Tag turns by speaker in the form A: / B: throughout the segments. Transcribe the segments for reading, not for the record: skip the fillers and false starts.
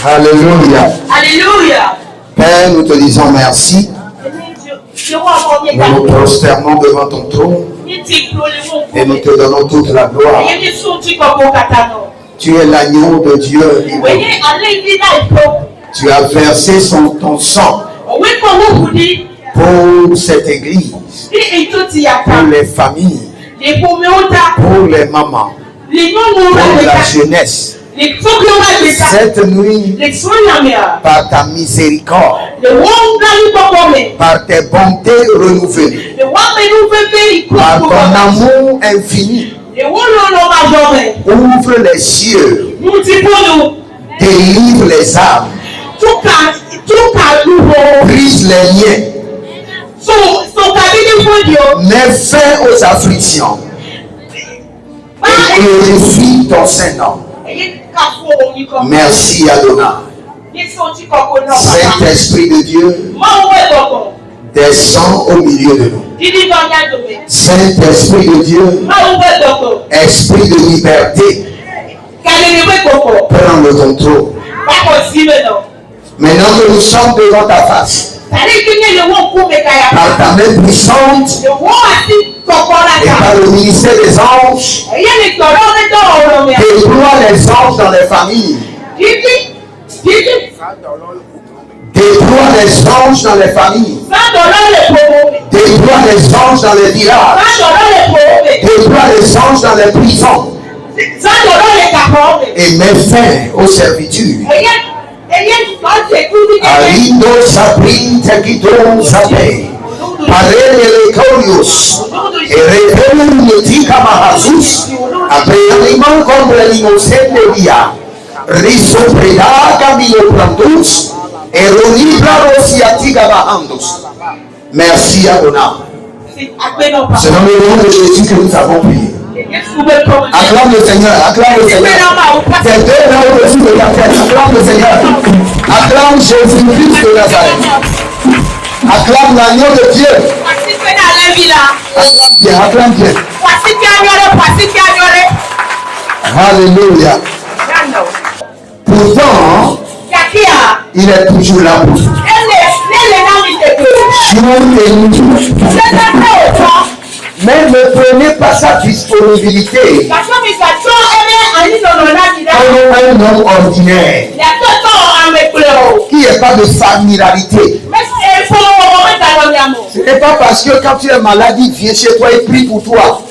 A: Alléluia.
B: Alléluia.
A: Père, nous te disons merci. Nous nous prosternons devant ton trône et nous te donnons toute la gloire. Tu es l'agneau de Dieu. Tu as versé ton sang pour cette église, pour les familles, pour les mamans, pour la jeunesse. Cette nuit, par ta miséricorde, par tes bontés renouvelées, par ton amour infini, ouvre les cieux, délivre les âmes, brise les liens, mets fin aux afflictions et glorifie ton Saint-Nom. Merci Adonai. Saint-Esprit de Dieu, descends au milieu de nous. Saint-Esprit de Dieu, Esprit de liberté, prends le contrôle. Maintenant que nous sommes devant ta face, par ta main puissante et par le ministère des anges, déploie les anges dans les familles. Déploie les anges dans les familles. Déploie les anges dans les villages. Déploie les anges dans les prisons. Et mets fin aux servitudes. Alindo Sabrin Tekido Zabe. Parele Lekorios. Et révèle Tika Mahazus. Après l'aliment contre l'innocent de l'IA. Riso Preda Camilo Plantus. Et Ronibla Rosiatika Bahandus. Merci Adonai. C'est dans le nom de Jésus que nous avons prié. Acclame le Seigneur, acclame le Seigneur. Tes deux mains au-dessus de ta tête, acclame le Seigneur. Acclame Jésus-Christ de Nazareth. Acclame l'agneau de Dieu. Acclame Dieu. Alléluia. Pourtant, il est toujours là pour vous. Mais ne prenez pas sa disponibilité comme un homme ordinaire qui n'est pas de familiarité. Ce n'est pas parce que quand tu es malade, il vient chez toi et prie pour toi.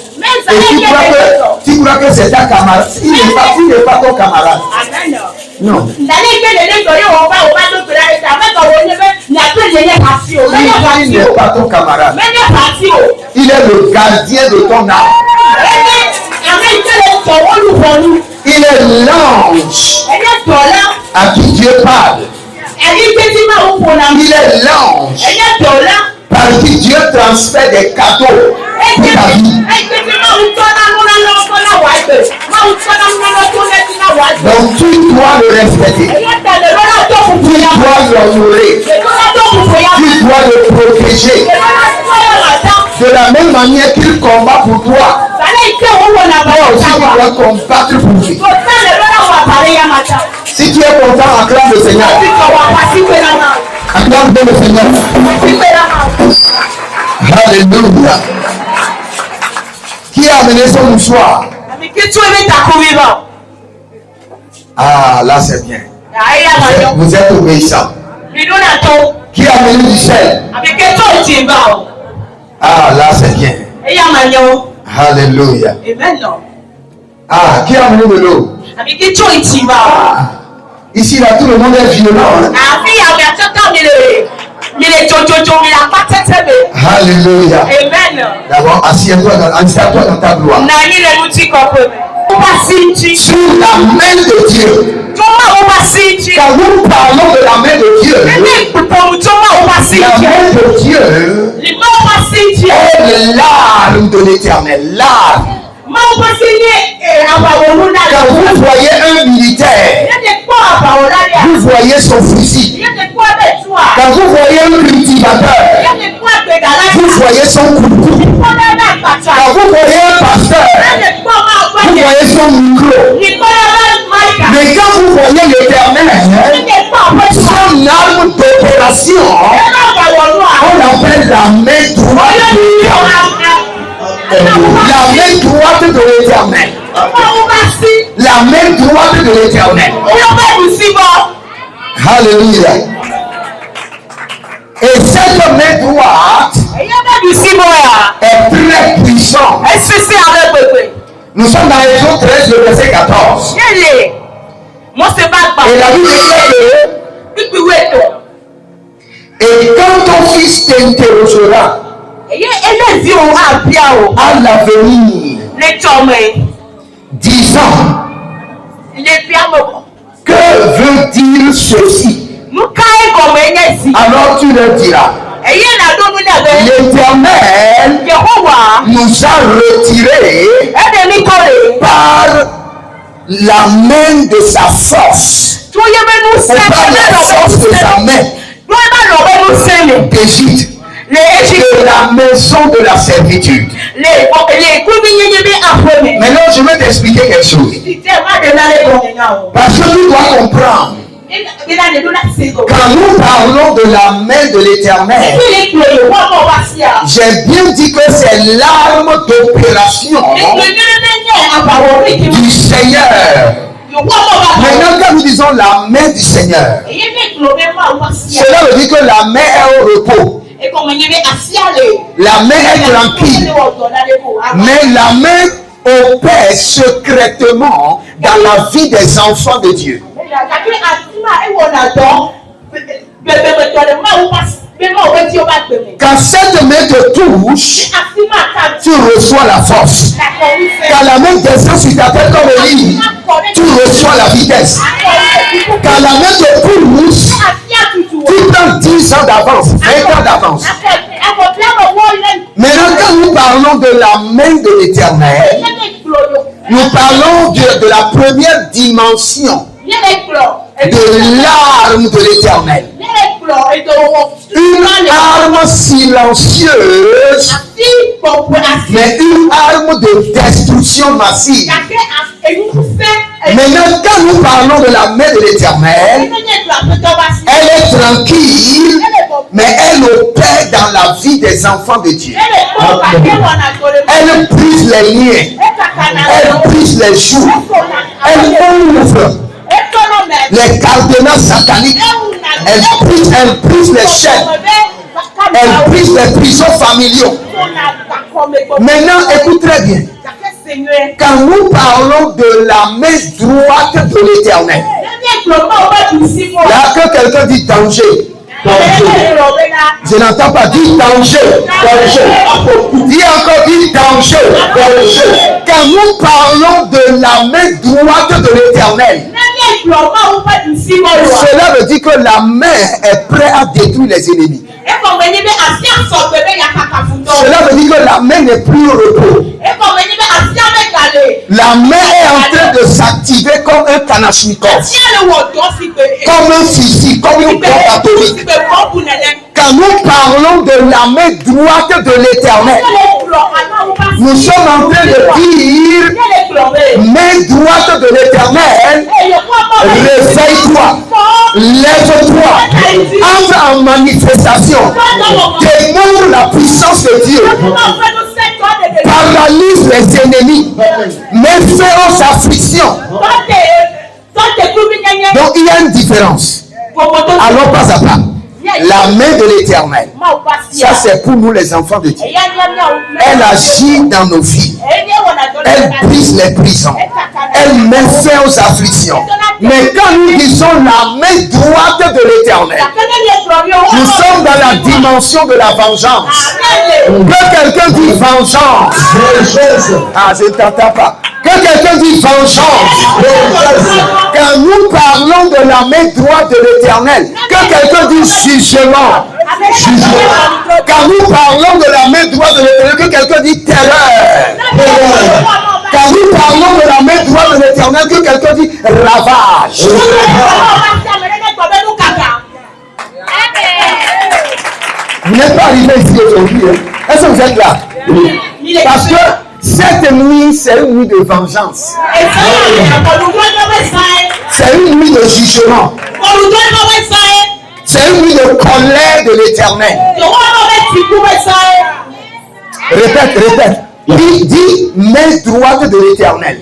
A: Et tu crois que c'est ta camarade. Il n'est pas ton camarade. Non. Il n'est pas ton camarade. Il est le gardien de ton âme. Il est l'ange à qui Dieu parle. Il est l'ange par qui Dieu transfère des cadeaux pour ta vie. Donc tu dois le respecter. Tu dois l'honorer. Tu dois le protéger. De la même manière qu'il combat pour toi, toi aussi tu dois combattre pour lui. Si tu es content, acclame le Seigneur. Acclame le Seigneur. Alléluia. Qui a amené son mouchoir? Ah, là c'est bien. Vous êtes obéissant. Qui a amené du sel? Ah, là c'est bien. Alléluia. Ah, qui a amené de l'eau? Ah, ici là tout le monde est violent. Hein? Alléluia. D'abord, assieds-toi dans ta gloire. Sur la main de Dieu. Quand nous parlons de la main de Dieu, la main de Dieu est l'arme de l'Éternel. L'arme. Quand vous voyez un militaire, vous voyez son fusil. Quand vous voyez un cultivateur, vous voyez son couteau. Quand vous voyez un pasteur, vous voyez son micro. Mais quand vous voyez l'Éternel, son arme d'opération, on appelle la main droite de l'Éternel. La main droite de l'Éternel. La main droite de l'Éternel. Alléluia. Et cette main droite est très puissante. Nous sommes dans Exode 13, le verset 14. Et la Bible déclare que et quand ton fils t'interrogera à l'avenir, disant que veut dire ceci, alors tu leur diras l'Éternel nous a retirés par la main de sa force, ou par la force de sa main d'Égypte, de la maison de la servitude. Maintenant, je vais t'expliquer quelque chose. Parce que tu dois comprendre. Quand nous parlons de la main de l'Éternel, j'ai bien dit que c'est l'arme d'opération du Seigneur. Maintenant, quand nous disons la main du Seigneur, cela veut dire que la main est au repos. La main est tranquille. Mais la main opère secrètement dans la vie des enfants de Dieu. Quand cette main te touche, tu reçois la force. Quand la main descend sur ta tête comme Élie, tu reçois la vitesse. Quand la main te pousse, tu prends 10 ans d'avance, 20 ans d'avance. Maintenant, quand nous parlons de la main de l'Éternel, nous parlons de la première dimension de l'arme de l'Éternel. Une arme silencieuse, mais une arme de destruction massive. Maintenant, quand nous parlons de la main de l'Éternel, elle est tranquille, mais elle opère dans la vie des enfants de Dieu. Elle brise les liens, elle brise les joues, elle ouvre les cadenas sataniques, elle brise les chaînes, elle brise les prisons familiaux. Maintenant, écoute très bien. Quand nous parlons de la main droite de l'Éternel, là que quelqu'un dit danger. Je n'entends pas dire danger. Dis encore, dis danger. Quand nous parlons de la main droite de l'Éternel, cela veut dire que la main est prête à détruire les ennemis. Cela veut dire que la main n'est plus au repos. La main est en train de s'activer comme un kalachnikov, comme un fusil, comme une bombe atomique. Quand nous parlons de la main droite de l'Éternel, nous sommes en train de dire main droite de l'Éternel, réveille-toi, lève-toi, entre en manifestation, démontre la puissance de Dieu, paralyse les ennemis, met fin aux afflictions. Donc il y a une différence. Alors pas à pas. La main de l'Éternel, ça c'est pour nous les enfants de Dieu. Elle agit dans nos vies. Elle brise les prisons. Elle met fin aux afflictions. Mais quand nous disons la main droite de l'Éternel, nous sommes dans la dimension de la vengeance. Que quelqu'un dit vengeance. Ah, je ne t'entends pas. Que quelqu'un dit vengeance. Quand nous parlons de la main droite de l'Éternel, que quelqu'un dit jugement. Quand nous parlons de la main droite de l'Éternel, que quelqu'un dit terreur. Quand nous parlons de la main droite de l'Éternel, que quelqu'un dit ravage. Vous n'êtes pas arrivé ici aujourd'hui. Est-ce que vous êtes là? Parce que cette nuit, c'est une nuit de vengeance. C'est une nuit de jugement. C'est une nuit de colère de l'Éternel. Répète. Dis main droite de l'Éternel.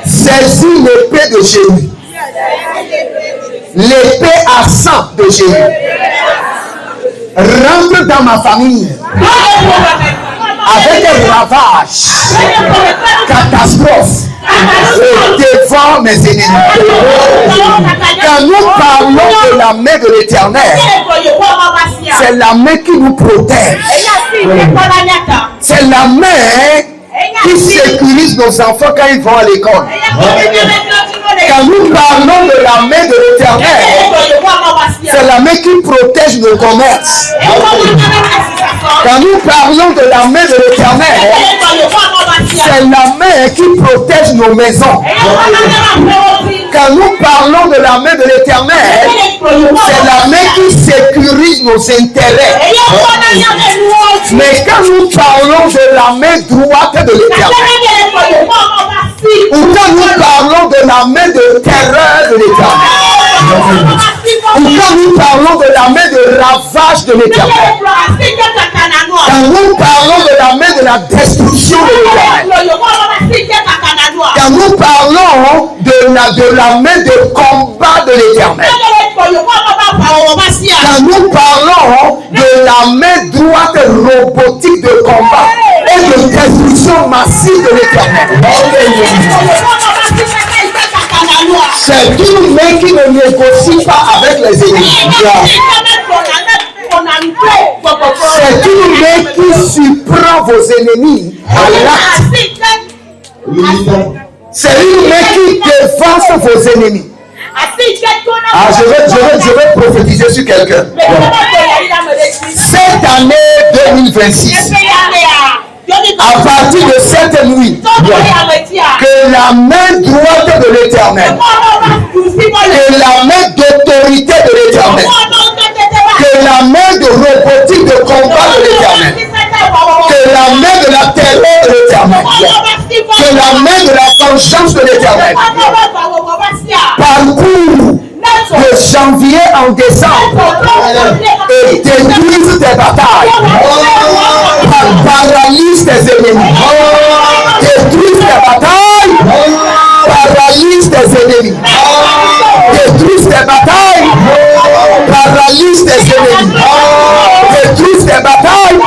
A: Saisis l'épée de Jéhu. L'épée à sang de Jéhu. Rentre dans ma famille avec un ravage, catastrophe, et défends mes ennemis. Quand nous parlons de la main de l'Éternel, c'est la main qui nous protège. C'est la main qui sécurise nos enfants quand ils vont à l'école. Quand nous parlons de la main de l'Éternel, c'est la main qui protège nos commerces. Quand nous parlons de la main de l'Éternel, c'est la main qui protège nos maisons. Quand nous parlons de la main de l'Éternel, c'est la main qui sécurise nos intérêts. Mais quand nous parlons de la main droite de l'Éternel, ou quand nous parlons de la main de terreur de l'Éternel, ou quand nous parlons de la main de ravage de l'Éternel, quand nous parlons de la main de la destruction de l'Éternel, quand nous parlons de la main de combat de l'Éternel, quand nous parlons de la main droite robotique de combat et de destruction massive de l'Éternel, c'est une main qui ne négocie pas avec les ennemis. C'est une main qui surprend vos ennemis à l'acte. C'est une main qui défense vos ennemis. Je vais prophétiser sur quelqu'un. Cette année 2026, à partir de cette nuit, que la main droite de l'Éternel, que la main d'autorité de l'Éternel, que la main de robotique de combat de l'Éternel, que la main de la terreur de l'Éternel, que la main de la vengeance de l'Éternel parcourt de janvier en décembre et détruise tes batailles, paralyse tes ennemis, détruise tes batailles, paralyse tes ennemis, détruise tes batailles, paralyse tes ennemis, détruise tes batailles,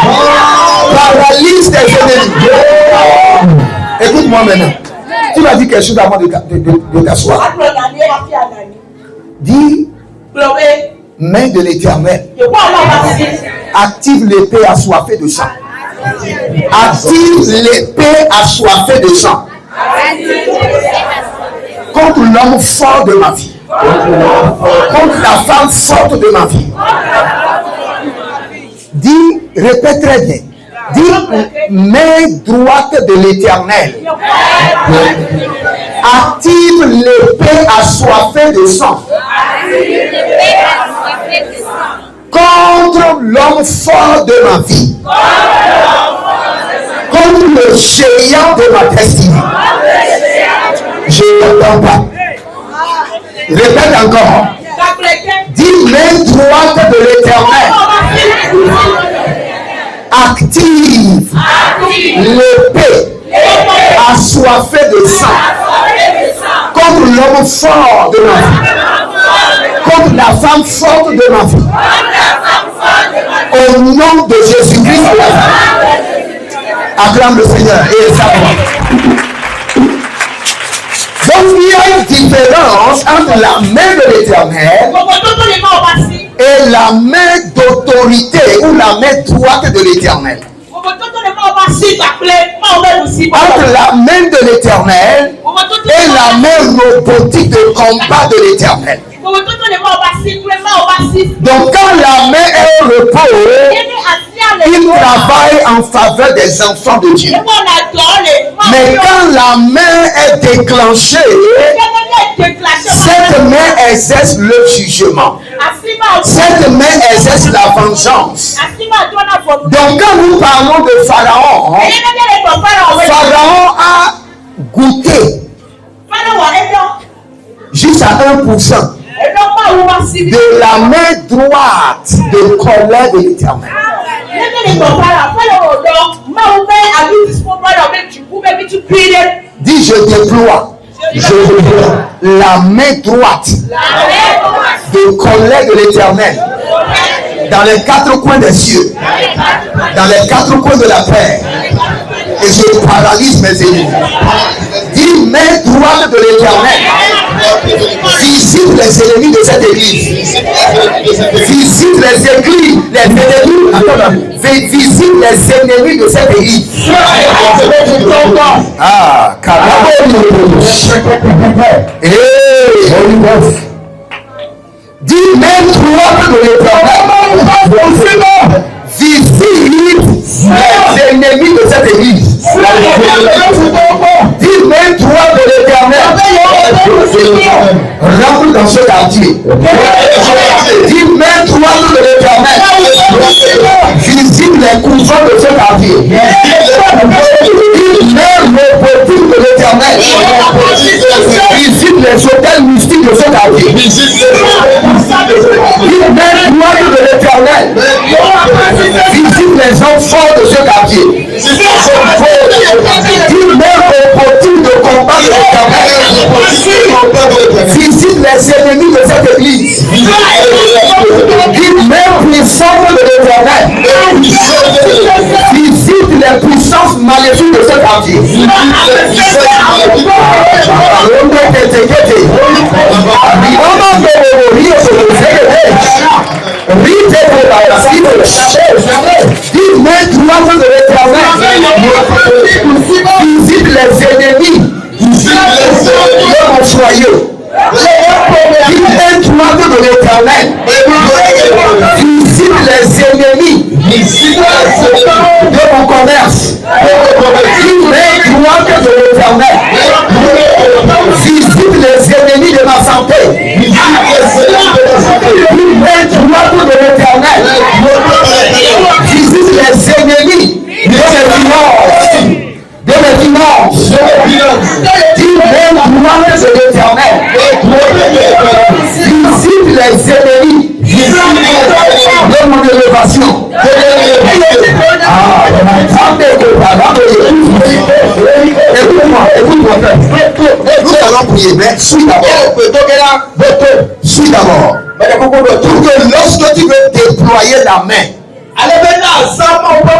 A: paralyse tes ennemis. Écoute-moi maintenant. Tu vas dire quelque chose avant de t'asseoir. Dis, main de l'Éternel, active l'épée assoiffée de sang. Active l'épée assoiffée de sang contre l'homme fort de ma vie, contre la femme forte de ma vie. Dis, répète très bien. Dis, main droite de l'Éternel, active l'épée assoiffée de sang contre l'homme fort de ma vie, contre le géant de ma destinée. Je n'entends pas. Répète encore. Dis, main droite de l'Éternel, active l'épée assoiffée de sang contre l'homme fort de ma vie, contre la femme forte de ma vie, au nom de Jésus-Christ. Acclame le Seigneur et sa voix. Donc il y a une différence entre la main de l'Éternel et la main d'autorité ou la main droite de l'Éternel. Entre la main de l'Éternel et la main robotique de combat de l'Éternel. Donc quand la main est au repos, il travaille en faveur des enfants de Dieu. Mais quand la main est déclenchée, cette main exerce le jugement. Cette main exerce la vengeance. Donc quand nous parlons de Pharaon, Pharaon a goûté juste à 1% de la main droite de colère de l'Éternel. Dis, je déploie la main droite de colère de l'Éternel dans les quatre coins des cieux, dans les quatre coins de la terre, et je paralyse mes ennemis. Dis, main droite de l'Éternel, visite les ennemis de cette église. Visite les églises, les ennemis. Visite les ennemis de cette église. Ah, dis, main droite de l'Éternel, visite les ennemis de cette église. Dis, main droite de l'Éternel, rentre dans ce quartier. Dis, main droite de l'Éternel, visite les couvents de ce quartier. Dis, main robotique de l'Éternel, visite les hôtels mystiques de ce quartier. Dis, main droite de l'Éternel, visite les enfants de ce quartier. Dis, main robotique de combat de l'Éternel, visite les ennemis de cette église. Dis, main puissante de l'Éternel, visite les puissances maléfiques de ce quartier. Dis, main droite de l'Éternel, visite les ennemis de mon foyer. Dis, main droite de l'Éternel, visite les ennemis de mon commerce. Dis, main droite de l'Éternel, visite les ennemis de ma santé. Dis, main droite de l'Éternel, visite les ennemis de mes finances. De mes finances. Dis, main droite de l'Éternel, visite les ennemis de mon élévation. Écoute-moi. Nous allons prier, mais suis d'abord. Suis d'abord. Pour que lorsque tu veux déployer la main,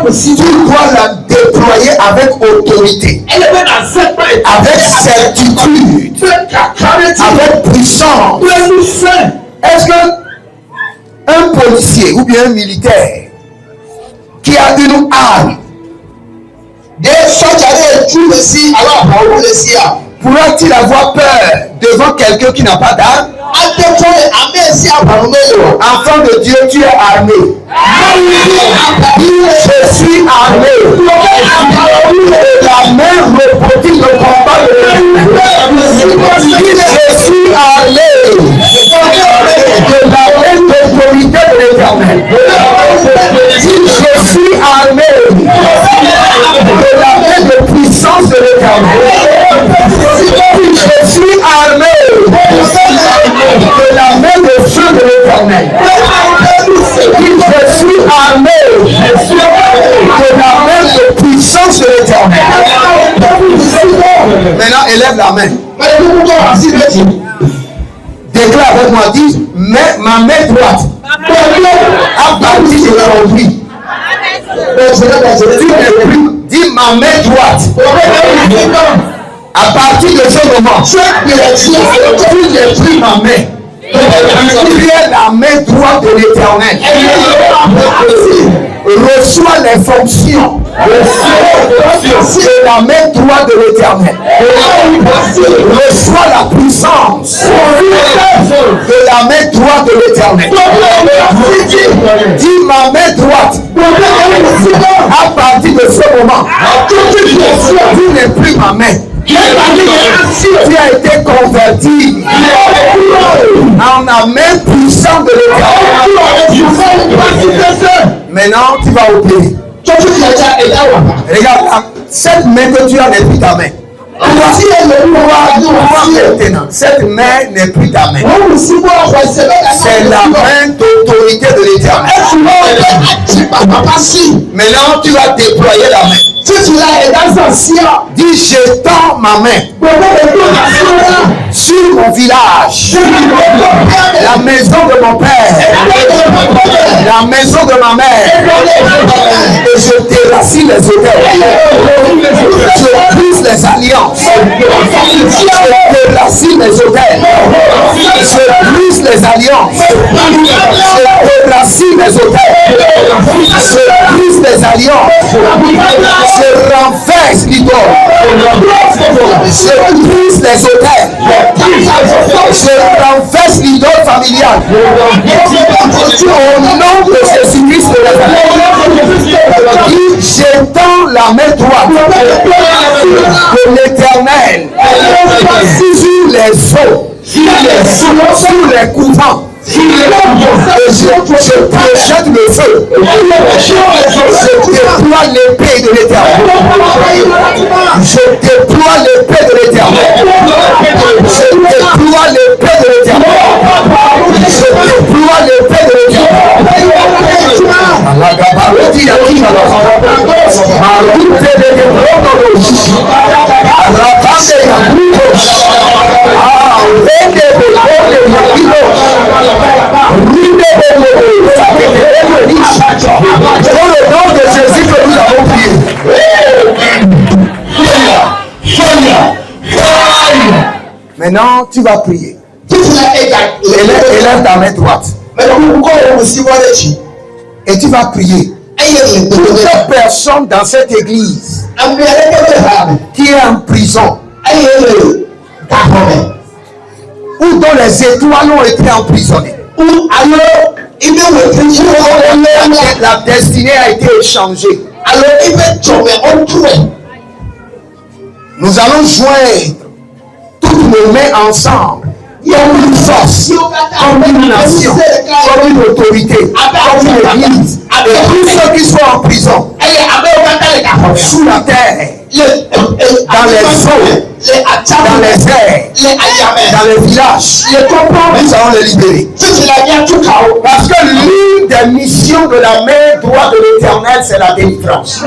A: tu dois la déployer avec autorité, avec certitude, avec puissance. Est-ce qu'un policier ou bien un militaire qui a une arme pourra-t-il avoir peur devant quelqu'un qui n'a pas d'arme? Enfant de Dieu, tu es armé. Je suis armé. La main robotique de combat je suis armé de la main d'autorité de l'Éternel. Je suis armé de la main de puissance de l'Éternel. Je suis armé de la main de feu de l'Éternel. Je suis armé de la main de puissance de l'Éternel. Maintenant, élève la main. Déclare avec moi, dis, ma main droite à partir d'aujourd'hui. Dis, ma main droite à partir de ce moment, tu n'es plus ma main. Tu es la main droite de l'Éternel. Reçois les fonctions de la main droite de l'Éternel. Reçois la puissance de la main droite de l'Éternel. Dis, ma main droite à partir de ce moment, tu n'es plus ma main. Tu as été converti en la main puissante de l'Éternel. Maintenant, tu vas opérer. Regarde, cette main que tu as n'est plus ta main. Voici maintenant, cette main n'est plus ta main. C'est la main d'autorité de l'Éternel. Maintenant, tu vas déployer la main. Dis, je tends ma main sur mon village, la maison de mon père, la maison de ma mère, et je déracine les autels, je brise les alliances, je déracine les autels, je brise les alliances, je déracine les autels, je brise les alliances, je renverse l'idole, je brise les autels, je renverse l'idole familiale. Au nom de Jésus-Christ de Nazareth, j'étends la main droite de l'Éternel sur les eaux, sur les couvents. Et je projette le feu. Je déploie l'épée de l'Éternel. Je déploie l'épée de l'Éternel. Je déploie l'épée de l'Éternel. Je déploie l'épée de l'Éternel. Dans le nom de Jésus que nous avons prié. Maintenant, tu vas prier. Élève ta main droite. Et tu vas prier. Toute personne dans cette église qui est en prison, ou dont les étoiles ont été emprisonnées, la destinée a été échangée. Nous allons joindre toutes nos mains ensemble, comme une force, comme une nation, comme une autorité, comme une église. Et tous ceux qui sont en prison, sous la terre, dans les eaux, dans les airs, dans les villages, nous allons les libérer. Parce que l'une des missions de la main droite de l'Éternel, c'est la délivrance.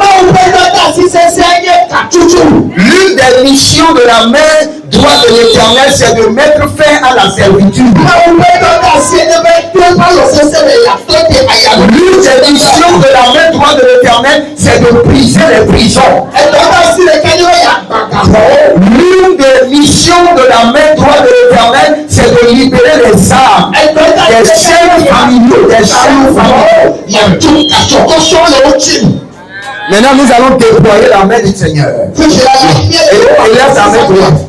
A: L'une des missions de la main droite de l'Éternel, c'est de mettre fin à la servitude. L'une des missions de la main droite de l'Éternel, c'est de briser les prisons. L'une des missions de la main droite de l'Éternel, c'est de libérer les âmes, des chaînes familiaux, des chaînes familiaux. Maintenant, nous allons déployer la main du Seigneur. Élève ta main droite.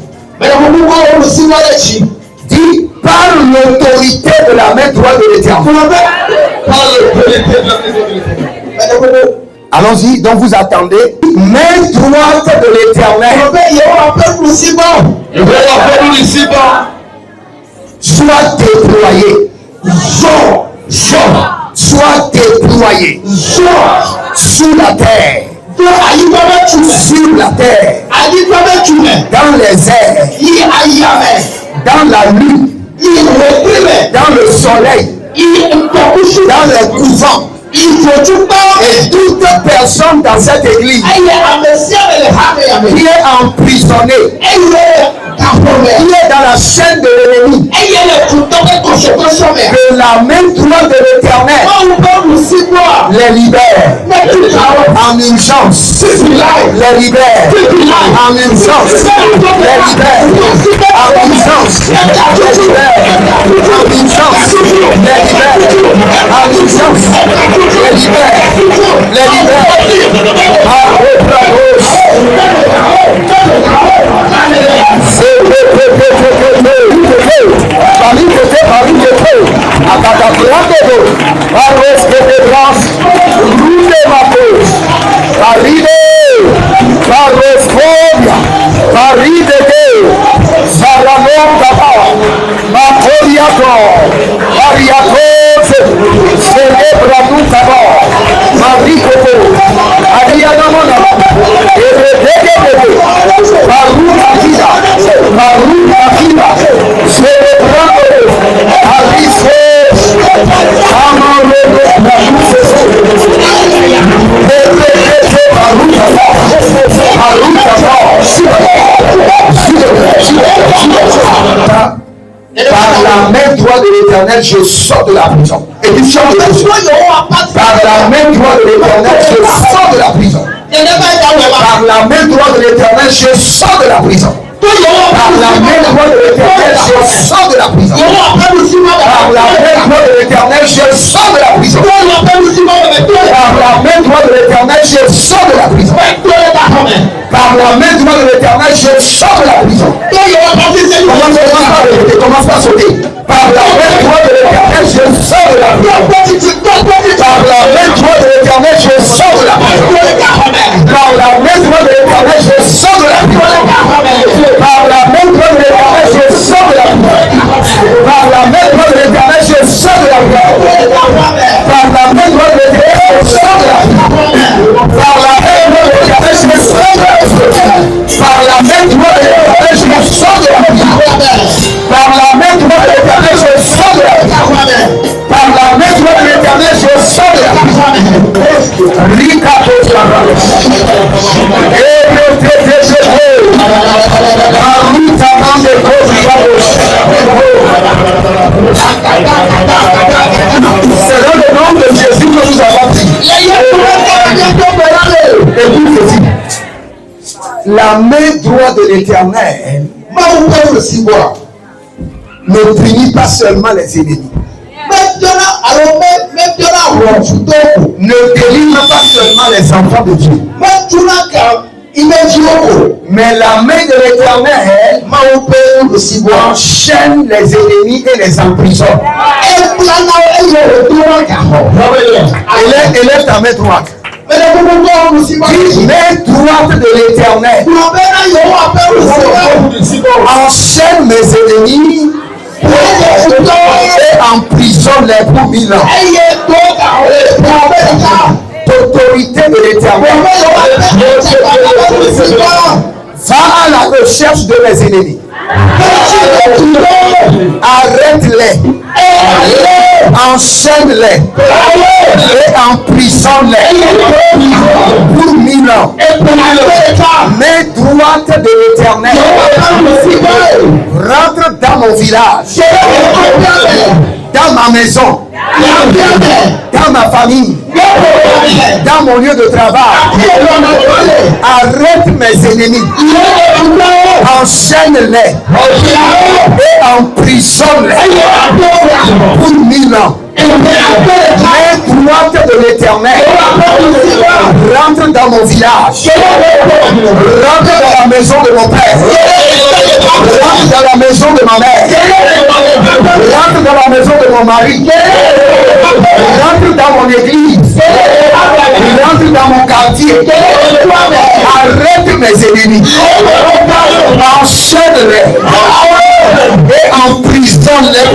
A: Dis, par l'autorité de la main droite de l'Éternel. Allons-y, donc vous attendez. Main droite de l'Éternel. Soit déployée. Soit déployée. Sous la terre. Sur la terre. Dans les airs. Dans la lune. Dans le soleil. Dans les couvents. Et toute personne dans cette église qui est emprisonnée, qui est dans la chaîne de l'ennemi, que la main droite de l'Éternel les libère en urgence, les libère en urgence, les libère en urgence, les libère en urgence, les libère en urgence. Les libère, les libère. droite de l'Éternel, je sors de la prison. Et puis change de prison. Par la main droite de l'Éternel, je sors de la prison. Par la main droite de l'Éternel, je sors de la prison. Par la main droite de l'Éternel, je sors de la prison. Par la main droite de l'Éternel, je sors de la prison. Par la main droite de l'Éternel, je sors de la prison. Par la main droite de l'Éternel, je sors de la prison. Commence pas à sauter. Par la main droite de l'Éternel, je sors de la prison. Par la main droite de l'Éternel, je sors de la prison. Par la main droite de l'Éternel, je sors de la prison. Par la main droite de l'Éternel, je sors de la prison. Par la main droite de l'Éternel, je sors de la prison. Par la main droite de l'Éternel, je sors de la prison. Par la main droite de l'Éternel, je sors de la prison. Par la main droite de l'Éternel, je sors de la prison. Par la main droite de l'Éternel, je sors de la prison. Par la main droite de l'Éternel, je sors de la prison. C'est dans le nom de Jésus que nous avons dit. Écoute ceci. La main droite de l'Éternel ne punit pas seulement les ennemis. Ne délivre pas seulement les enfants de Dieu. Mais la main de l'Éternel enchaîne les ennemis et les emprisonne. Élève ta main droite. Main droite de l'Éternel enchaîne mes ennemis et emprisonne-les pour 1000 ans. L'autorité de l'Éternel va à la recherche de mes ennemis. Arrête-les, enchaîne-les et emprisonne-les pour 1000 ans. Main droite de l'Éternel rentre dans mon village, dans ma maison, dans ma famille, dans mon lieu de travail. Arrête mes ennemis, enchaîne-les et emprisonne-les pour 1000 ans. Main droite de l'Éternel rentre dans mon village, rentre dans la maison de mon père, rentre dans la maison de ma mère, rentre dans la maison de mon mari, rentre dans mon église, rentre dans mon quartier. Arrête mes ennemis, enchaîne-les et emprisonne-les.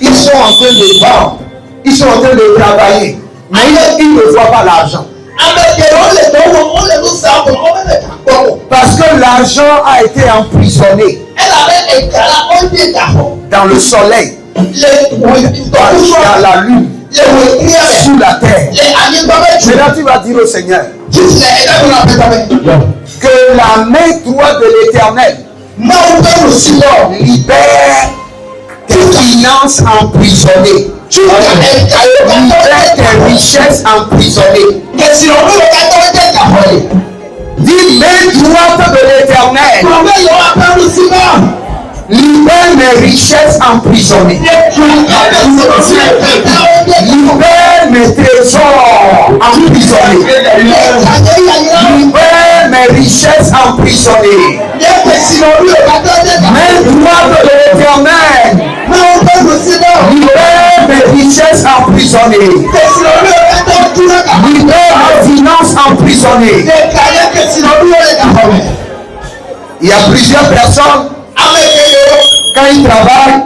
A: Ils sont en train de vendre, ils sont en train de travailler, mais ils ne voient pas l'argent. Parce que l'argent a été emprisonné dans le soleil, dans la lune, sous la terre. Maintenant tu vas dire au Seigneur que la main droite de l'Éternel libère tes finances emprisonnées, libère tes richesses emprisonnées. Dis, main droite de l'Éternel libère mes richesses emprisonnées, libère mes trésors emprisonnés, libère mes richesses emprisonnées. Main droite de l'Éternel libère mes richesses emprisonnées. Libère mes finances emprisonnées. Il y a plusieurs personnes, quand ils travaillent,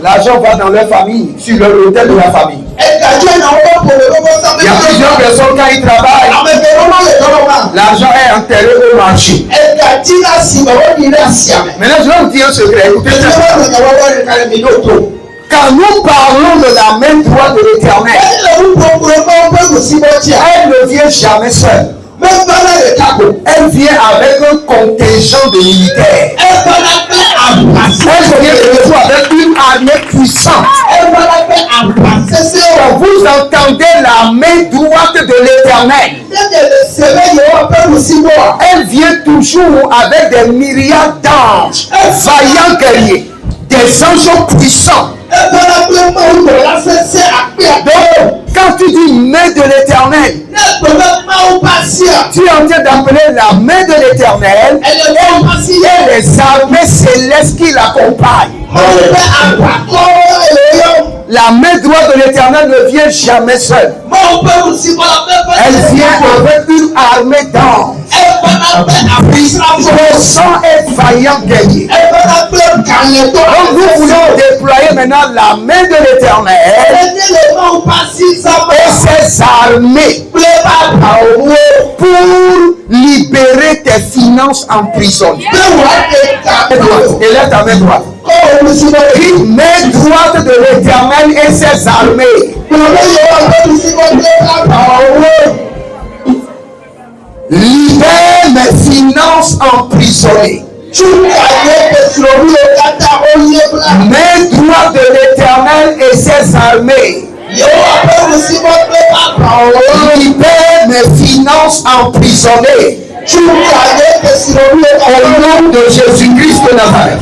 A: l'argent va dans leur famille, sur le hôtel de la famille. Il y a plusieurs personnes, quand ils travaillent, l'argent est enterré au marché. Maintenant, je vais vous dire un secret. Écoutez ça. Quand nous parlons de la main droite de l'Éternel, elle ne vient jamais seule. Elle vient avec un contingent de militaires. Elle vient de retour avec une armée puissante. Quand vous entendez la main droite de l'Éternel, elle vient toujours avec des myriades d'anges, vaillants guerriers, des anges puissants. Donc, quand tu dis main de l'Éternel, tu es en train d'appeler la main de l'Éternel et les armées célestes qui l'accompagnent. La main droite de l'Éternel ne vient jamais seule. Elle vient avec une armée d'anges. Puissant et vaillant guerrier. Donc nous voulons déployer maintenant la main de l'Éternel et ses armées pour libérer tes finances emprisonnées. Élève ta main droite. Main droite de l'Éternel et ses armées. Libère mes finances emprisonnées. Main droite de l'Éternel et ses armées. Libère mes finances emprisonnées. Au nom de Jésus-Christ de Nazareth.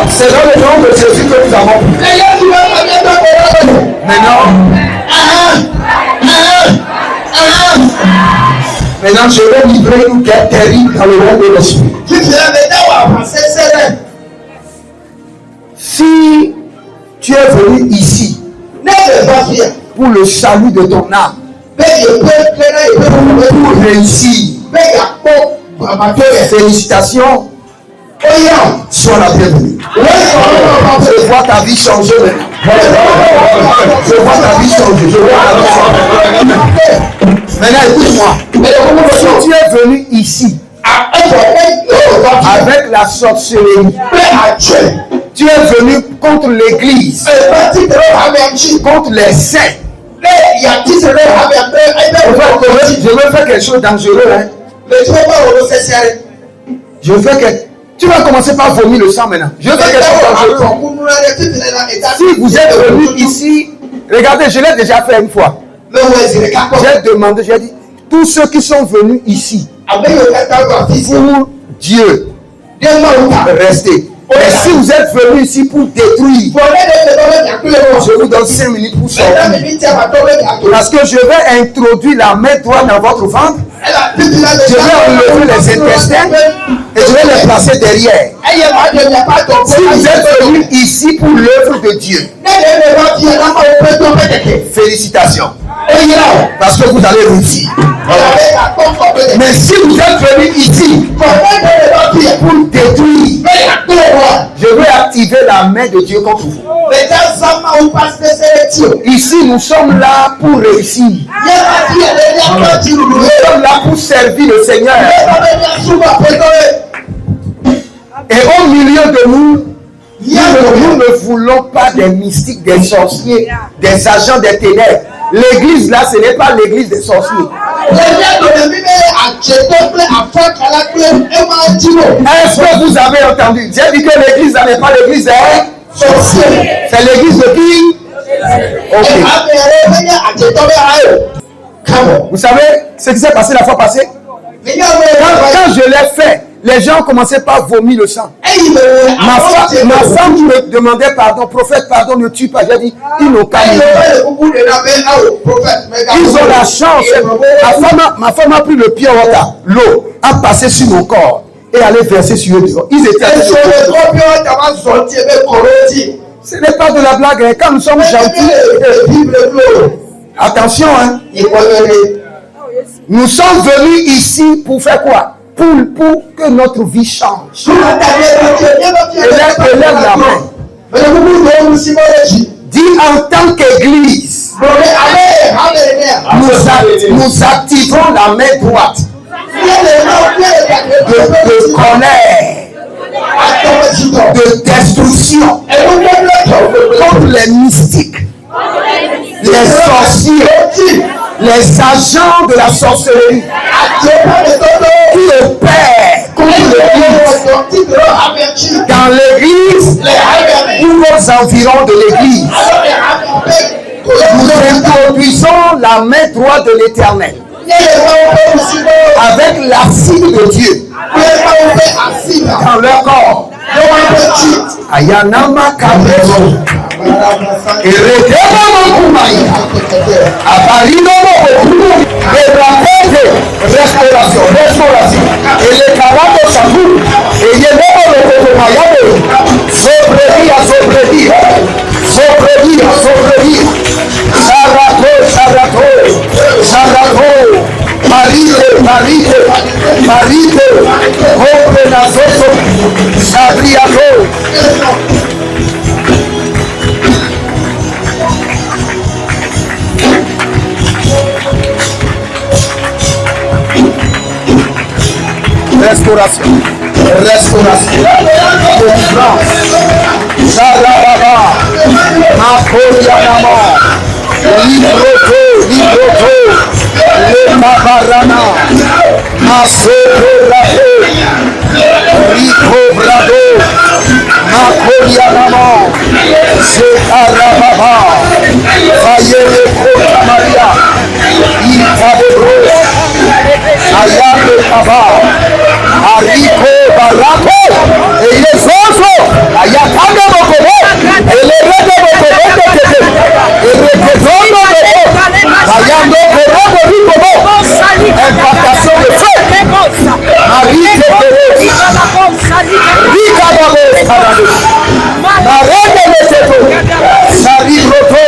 A: C'est dans le nom de Jésus que nous avons pris. Maintenant, je vais livrer une guerre terrible dans le monde de l'esprit. Si tu es venu ici pour le salut de ton âme, pour réussir, félicitations, sois la bienvenue. Je vois ta vie changer maintenant. Je vois ta vie changer. Maintenant, écoute-moi. Si tu es venu ici avec la sorcellerie, tu es venu contre l'église, contre les saints, Je veux faire quelque chose de dangereux. Hein. Je veux que... Tu vas commencer par vomir le sang maintenant. Je veux faire quelque chose de dangereux. Si vous êtes venu ici, regardez, je l'ai déjà fait une fois. J'ai demandé, j'ai dit, tous ceux qui sont venus ici pour Dieu, restez. Mais si vous êtes venus ici pour détruire, je vous donne 5 minutes pour sortir. Parce que je vais introduire la main droite dans votre ventre. Je vais enlever les intestins et je vais les placer derrière. Si vous êtes venus ici pour l'œuvre de Dieu, félicitations. Parce que vous allez réussir. Mais si vous êtes venus ici pour détruire, je vais activer la main de Dieu contre vous. Ici, nous sommes là pour réussir. Nous sommes là pour servir le Seigneur. Et au milieu de nous, nous ne voulons pas des mystiques, des sorciers, des agents des ténèbres. L'église là, ce n'est pas l'église des sorciers. Est-ce que vous avez entendu? J'ai dit que l'église là n'est pas l'église des sorciers. C'est l'église de qui? Ok. Vous savez ce qui s'est passé la fois passée? Quand je l'ai fait, les gens ont commencé par vomir le sang. Ma femme me demandait pardon, prophète, pardon, ne tue pas. J'ai dit, ils n'ont qu'à mourir. Ils ont la chance. Ma femme a pris le pied au water. L'eau a passé sur mon corps et allait verser sur eux dehors. Ils étaient. Ce n'est pas de la blague. Quand nous sommes gentils, attention, hein. Nous sommes venus ici pour faire quoi? Pour que notre vie change. Élève la main. Dis en tant qu'église, nous activons la main droite de colère, de destruction contre les mystiques, les sorciers, les agents de la sorcellerie qui opèrent contre l'église, dans l'église ou aux environs de l'église. Nous introduisons la main droite de l'Éternel avec l'acide de Dieu dans leur corps. Ayanama Kabrezo. Eredema Mokumaya. Abarino Mokumu. Restauration. Et les Karabo Sakou. Et Yémo Mokumayabo. Sobredia. Sarato. Marite. Hombre Nazoto. Sabriato. Restauration. Délivrance. Sarababa. Makorianama. Libroto. Le Mabarana. Masotorate. Rico Brado. Makorianama. Sekarababa. Fayele Kota Maria. Itabebros. Ayame Kaba. Arico Barako. Et les autres. Ayakanda Mokobo. Et les Rede Mokobo. Et les Kezono Mokobo. Ayando Korobo Rikobo. Implantation de feu. Marie Keperos. Rikababo Kadado. Marende Meseto. Saribroto.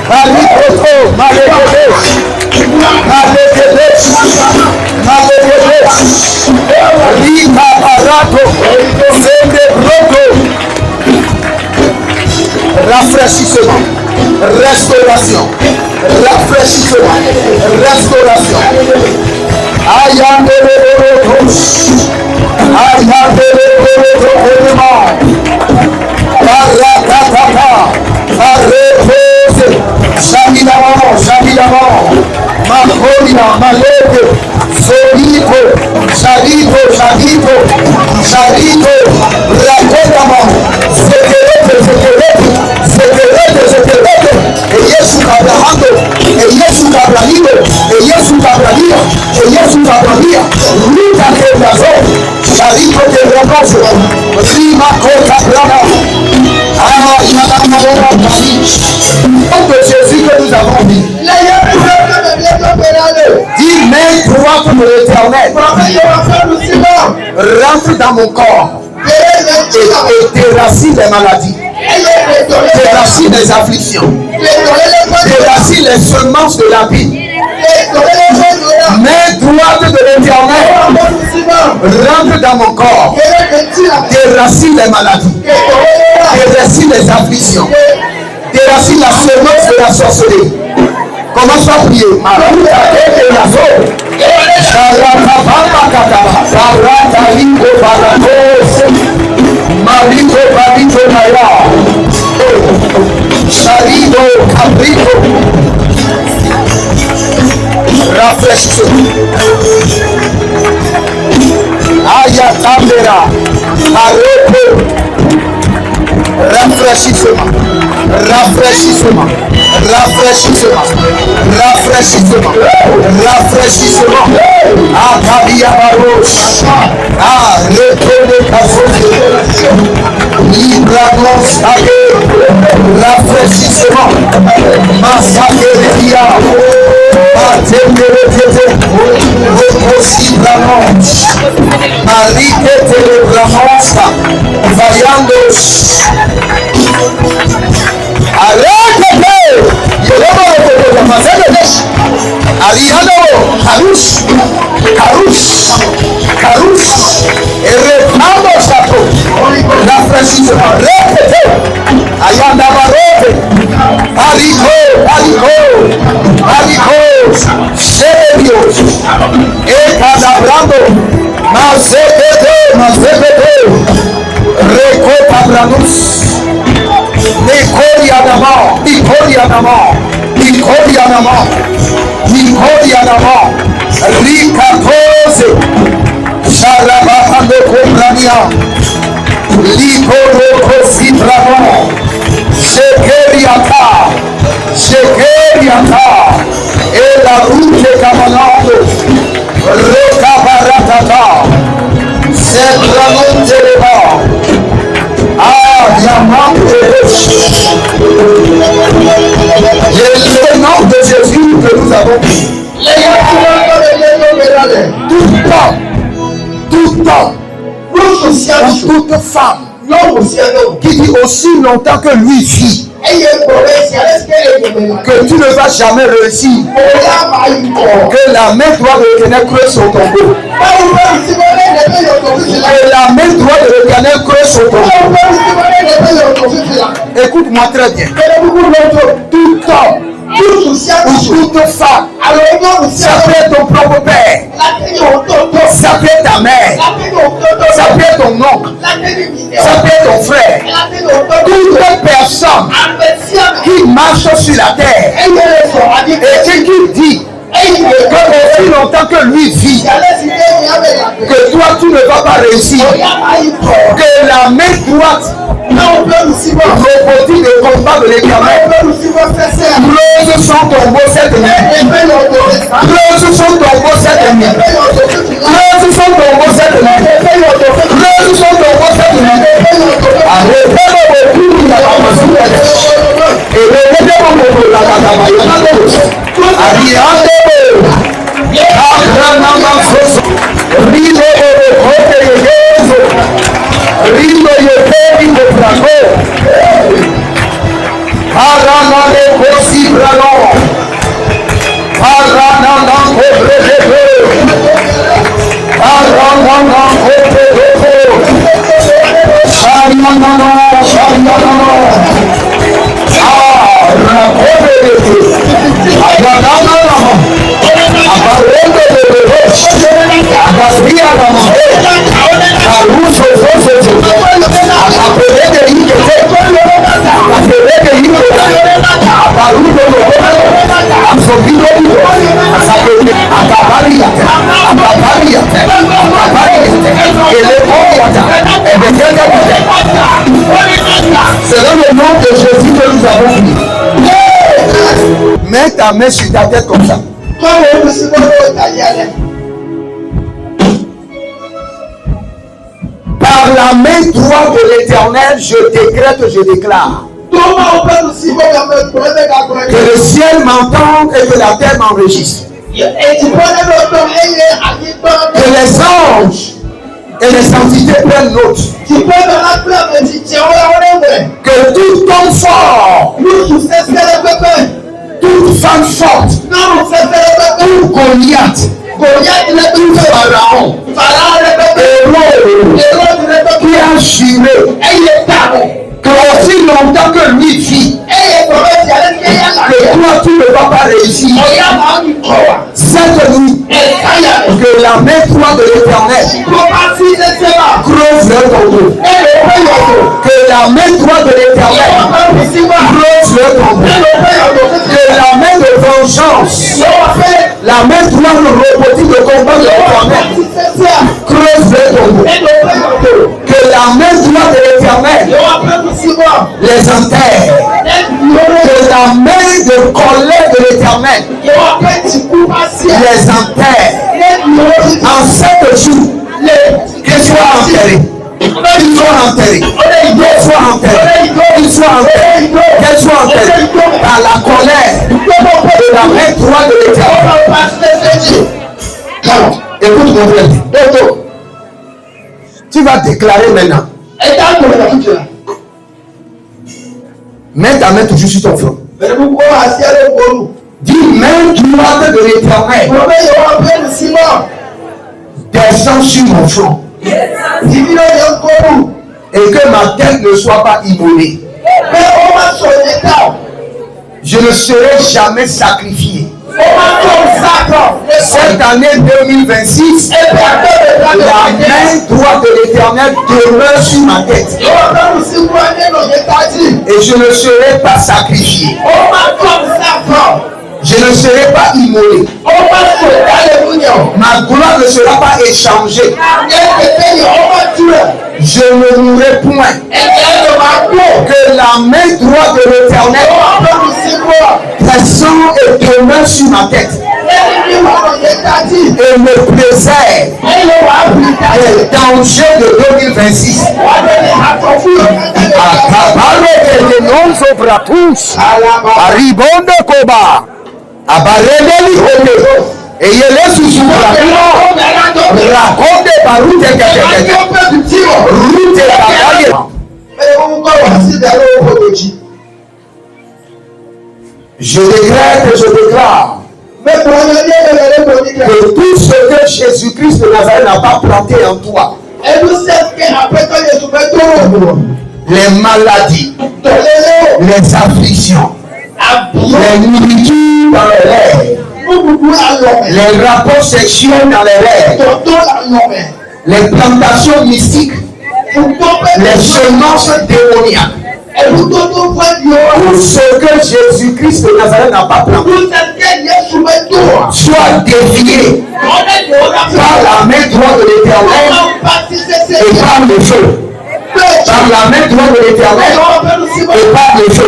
A: Maribroto. Marekebesh. Rika Barato. Sende Broto. Rafraîchissement. Restauration. Ayandele Barakatata. Arrepose. Saminamo. Malete, Solito, Salito, Salito, Salito, Raconta-moi, Sekerete, e Yesu Abrahamo, e Yesu Abrahimo, e Yesu Abrahimo, e Yesu Abrahimo, Luta que razón, Salito que reposo, Rima Kota Brana, de Jésus que nous avons vu. Dis main droite de l'Éternel. Rentre dans mon corps et déracine les maladies. Déracine les afflictions. Déracine les semences de la vie. Main droite de l'Éternel. Rentre dans mon corps. Déracine les maladies. Déracine les afflictions. Déracine la semence de la sorcellerie. Commence à prier. Rafraîchissez-vous. Ayatambera. Rafraîchissement. Rafraîchissement. Rafraîchissement. Rafraîchissement. Rafraîchissement. Akabia Baroche. Retourne Kassose. Librement Sage. Rafraîchissement. Massacre de Dia. Matemere. Reposiblement. Marite Telebramonsa. Vayandos. Arrête-le! Ariano, Karush, et reprendre sa peau. Rafraîchissement, répétez. Ayanda Barote, Hariko, Serios, et Cadabrando, Mazepete, Reco Pabranus. Nicodianama, Ricatose, Sarabahando Comprania, Licoroco Citrano, Shekeriata, et la route Camalando, Recabaratata, Cetranon Teleba. C'est le nom de Jésus que nous avons pris. Tout temps, toute femme qui dit aussi longtemps que lui vit que tu ne vas jamais réussir, que la main droite de l'Éternel creuse sur ton dos, que la main droite de l'Éternel creuse sur ton dos. Écoute-moi très bien. Tout temps ou toute femme, ça peut être ton propre père, ça peut être ta mère, ça peut être ton oncle, ça peut être ton frère, toute personne qui marche sur la terre et qui dit que aussi longtemps que lui vit, que toi tu ne vas pas réussir, que la main droite reproduit le combat de l'Éternel. Close son tombeau cette nuit. Close son tombeau cette nuit. Close son tombeau cette nuit. Close son tombeau cette nuit. Arrêtez-le beaucoup de la capacité. Et le développement de la capacité. Arrivez-le. Ringo yeperi de Franco. Parana de Cosi Brano. Parana de C'est dans le nom de Jésus que nous avons fini. Mets ta main sur ta tête comme ça. Par la main droite de l'Éternel, je décrète, je déclare que le ciel m'entende et que la terre m'enregistre. Que les anges et les entités prennent note. Que tout homme fort, toute femme forte, tout Goliath, tout Pharaon, qui a juré que aussi longtemps que lui vit, que toi tu ne vas pas réussir. Cette nuit, que la main droite de l'Éternel creuse leur tombeau. Que la main droite de l'Éternel creuse leur tombeau. Que la main de vengeance, la main droite de robotique de combat de l'Éternel creuse leur tombeau. Que la main droite de l'Éternel les enterre. Que la main de colère de l'Éternel les enterre. En 7 jours, qu'ils soient enterrés. Qu'ils soient enterrés. Qu'ils soient enterrés. Qu'ils soient enterrés. Qu'ils soient enterrés. Par la colère de la main droite de l'Éternel. Écoute mon frère. Tu vas déclarer maintenant. Mets ta main toujours sur ton front. Dis main droite de l'Éternel. Descends sur mon front. Et que ma tête ne soit pas immolée. Je ne serai jamais sacrifié. Cette année 2026, la main droite de l'Éternel demeure sur ma tête. Et je ne serai pas sacrifié. Je ne serai pas immolé. Ma gloire ne sera pas échangée. Je ne mourrai point. Que la main droite de l'Éternel descend et demeure sur ma tête. Et me préserve des dangers de 2026. Et il est sous je déclare que je déclare que tout ce que Jésus-Christ de Nazareth n'a pas planté en toi, les maladies, les afflictions, les nourritures dans les lèvres, les rapports sexuels dans les lèvres, les plantations mystiques, les semences démoniaques, tout ce que Jésus-Christ de Nazareth n'a pas planté soit dévié par la main droite de l'Éternel et par le feu. Par la main droite de l'Éternel et par le feu.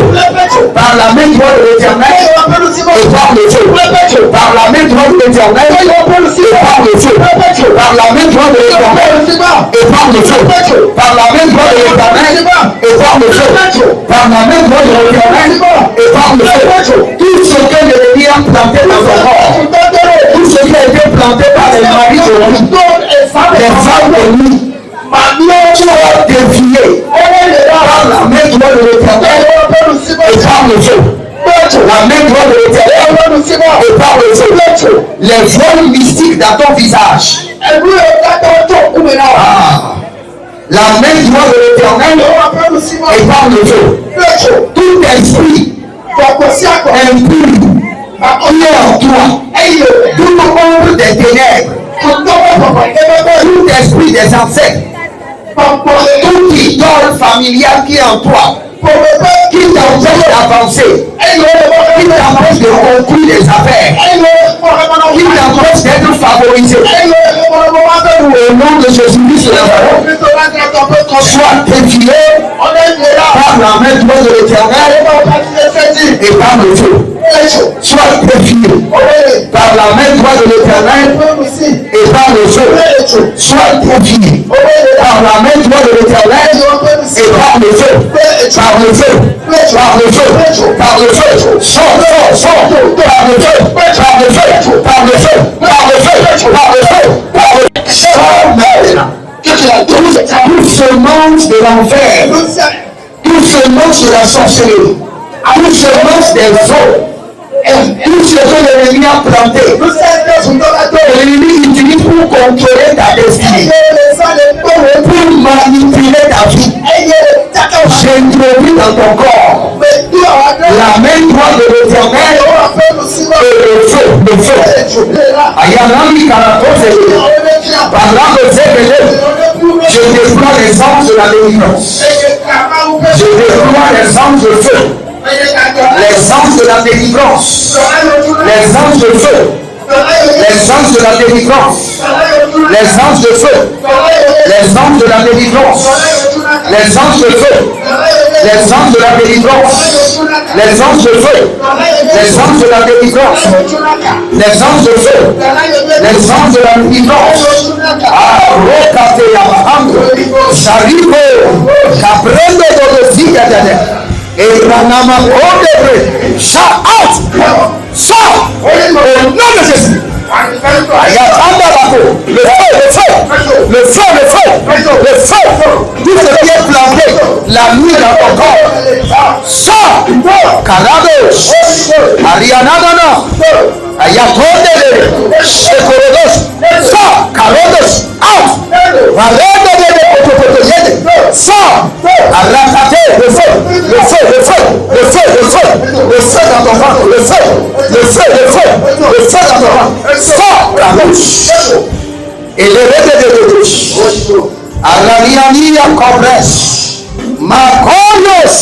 A: Par la main droite de l'Éternel et par le feu. Par la main droite de l'Éternel et par le feu. Par la main droite de l'Éternel et par le feu. Par la main droite de l'Éternel et par le feu. Par la main droite de l'Éternel et par le feu. Tout ce que l'ennemi a planté dans ton corps, tout ce qui a été planté par les maris de lui, les femmes de lui, soit dévié par la main droite de l'Éternel et par le feu. La main droite de l'Éternel et par le feu. Les voiles mystiques dans ton visage. La main droite de l'Éternel et par le feu. Tout esprit impur qui est en toi, tout ombre des ténèbres, tout esprit des ancêtres, toute idole familiale qui est en toi, qui t'empêche d'avancer, qui t'empêche de conclure des affaires, qui t'empêche d'être favorisé. Au nom de Jésus-Christ, soit défié par la main droite de l'Éternel et par le feu. Soit défié par la main droite de l'Éternel et par le feu. Soit défié par la main droite de l'Éternel et par le feu. Par le feu. Par le feu. Par le feu. Sors. Par le feu. Par le feu. Par le feu. Par le feu. Par le feu. Par le feu. Sors maintenant. Tout ce manche de l'enfer, tout ce manche de la sorcellerie, tout ce manche des eaux, tout ce que l'ennemi a planté, que l'ennemi utilise pour contrôler ta destinée, pour manipuler ta vie. J'introduis dans ton corps la main droite de l'Éternel et le feu. Ayanami Karatose, pendant le Zébélé, je déploie les anges de la délivrance. Je déploie les anges de feu. Les anges de la délivrance. Les anges de feu. Les anges de la délivrance. Les anges de feu. Les anges de la délivrance. Les anges de feu. Les anges de la délivrance. Les anges de feu. Les anges de la délivrance. Les anges de feu. Les anges de la délivrance. Arrocate Yamahando. Saribo. Caprendo de Zika. Et Ranama Odebre. Shout out. Sors au nom de Jésus. Le feu, tout ce qui est planté la nuit dans ton corps. Sors. Carados. Arianana. Ayatondele. Sekorodos. Sors. Carodos. Out. Sors. Arracate. Le feu dans ton ventre. Le feu dans ton ventre. Sors la bouche. Et le rete de Araniania Cobres. Macoyos.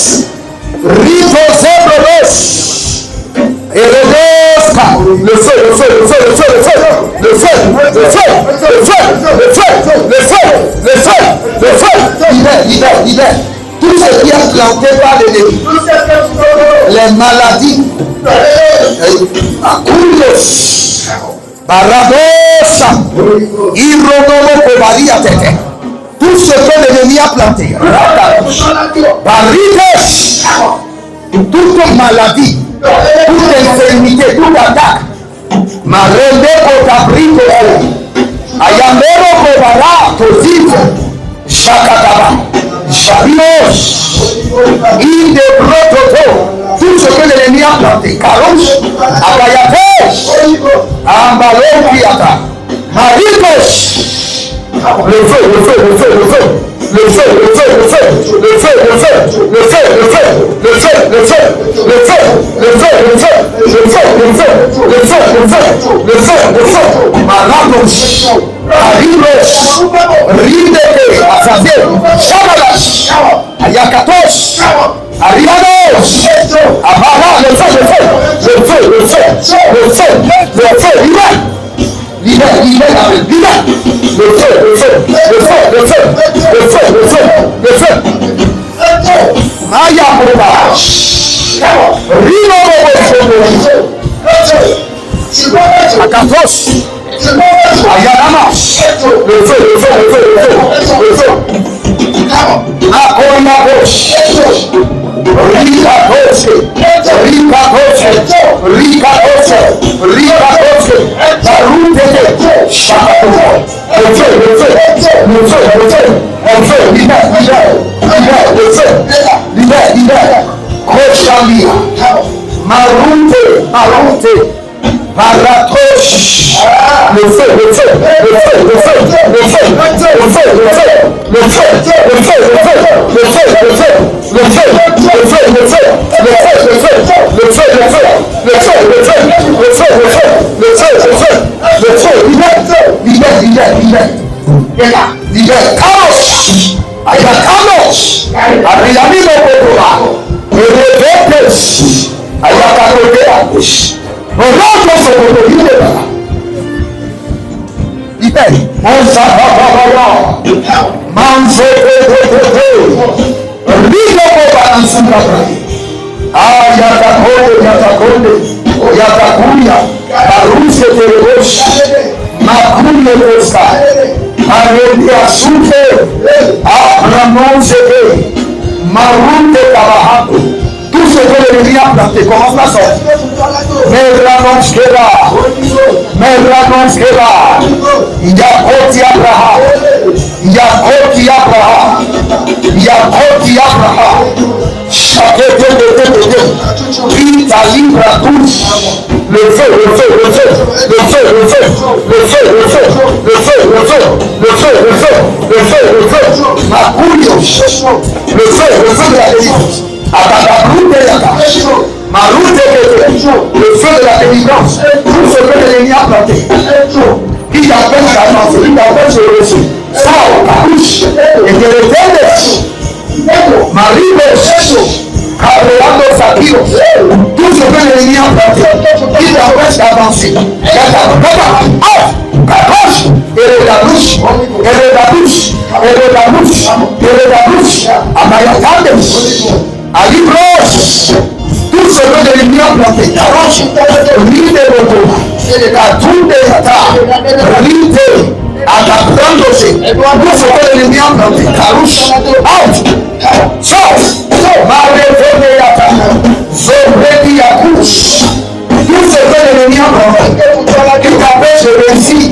A: Ritozebros. Et le feu. Libère. Tout ce qui est planté par l'ennemi, les maladies, Akulos, Barabosa, Ironomo Kobaria Tete, tout ce que l'ennemi a planté, Barites, toute maladie, toute infirmité, toute attaque, Marende Kotabrito, Ayamero Kobara, Tozito, Shakataba. Chabios, il de prototo, tout ce que l'ennemi a planté, Karouche, Abayate, Ambalon Piata, Maricos, le feu, Maracos, Arribos, Rindeke, Azazel, Shabalas, Ayakatos, Arianos, Abara, le feu, Maya Boba, Akatos, Ayarama, le feu, Akoyabos, Yatakuya, Baruse Terebush, Makuya Rosa, Arelia Suke, Abramonse, Marunte Kabahato. Tout ce que l'ennemi a planté, commence à sortir. Meranoskela, Yakoti Abraham, Yakoti Abraham, Yakoti Abraham, Chakete de Vita Libra tous, le feu, le feu, le feu, le feu, le feu, le feu, le feu, le feu, le feu, le feu, le feu, le feu, le feu, Makuyo, le feu de la délivrance. Le feu de la délivrance, tout ce que l'ennemi a planté, qui t'empêche d'avancer, qui t'empêche de réussir, sort ta bouche et te retene. Marie, tout ce que l'ennemi a planté, qui t'empêche d'avancer, tout ce que l'ennemi a planté, tout ce que l'ennemi a planté, qui t'empêche de réussir,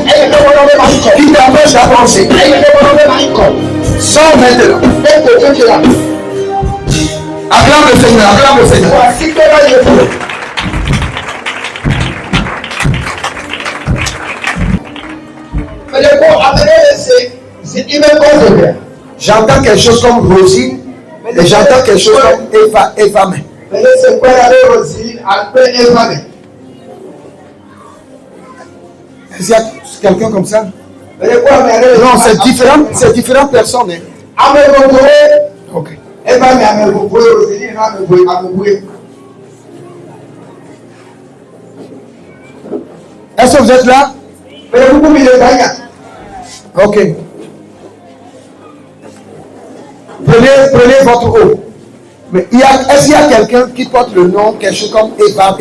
A: qui t'empêche d'avancer, sors maintenant. Acclame le Seigneur, acclame le Seigneur. J'entends quelque chose comme Rosine et j'entends quelque chose comme Eva. Est-ce qu'il y a quelqu'un comme ça? Non, c'est différentes personnes. Hein? Ok. Est-ce que vous êtes là? Ok. Prenez votre eau. Mais est-ce qu'il y a quelqu'un qui porte le nom, quelque chose comme Eva?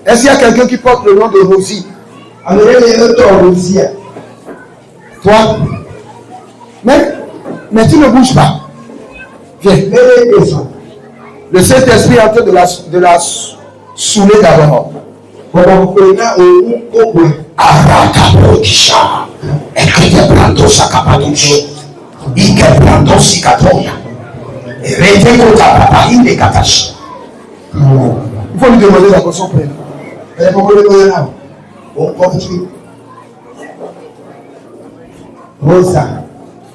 A: Est-ce qu'il y a quelqu'un qui porte le nom de Rosie? Toi? Mais tu ne bouges pas. Viens. Le Saint-Esprit est en train de la saouler d'abord. Il faut lui demander la son prénom.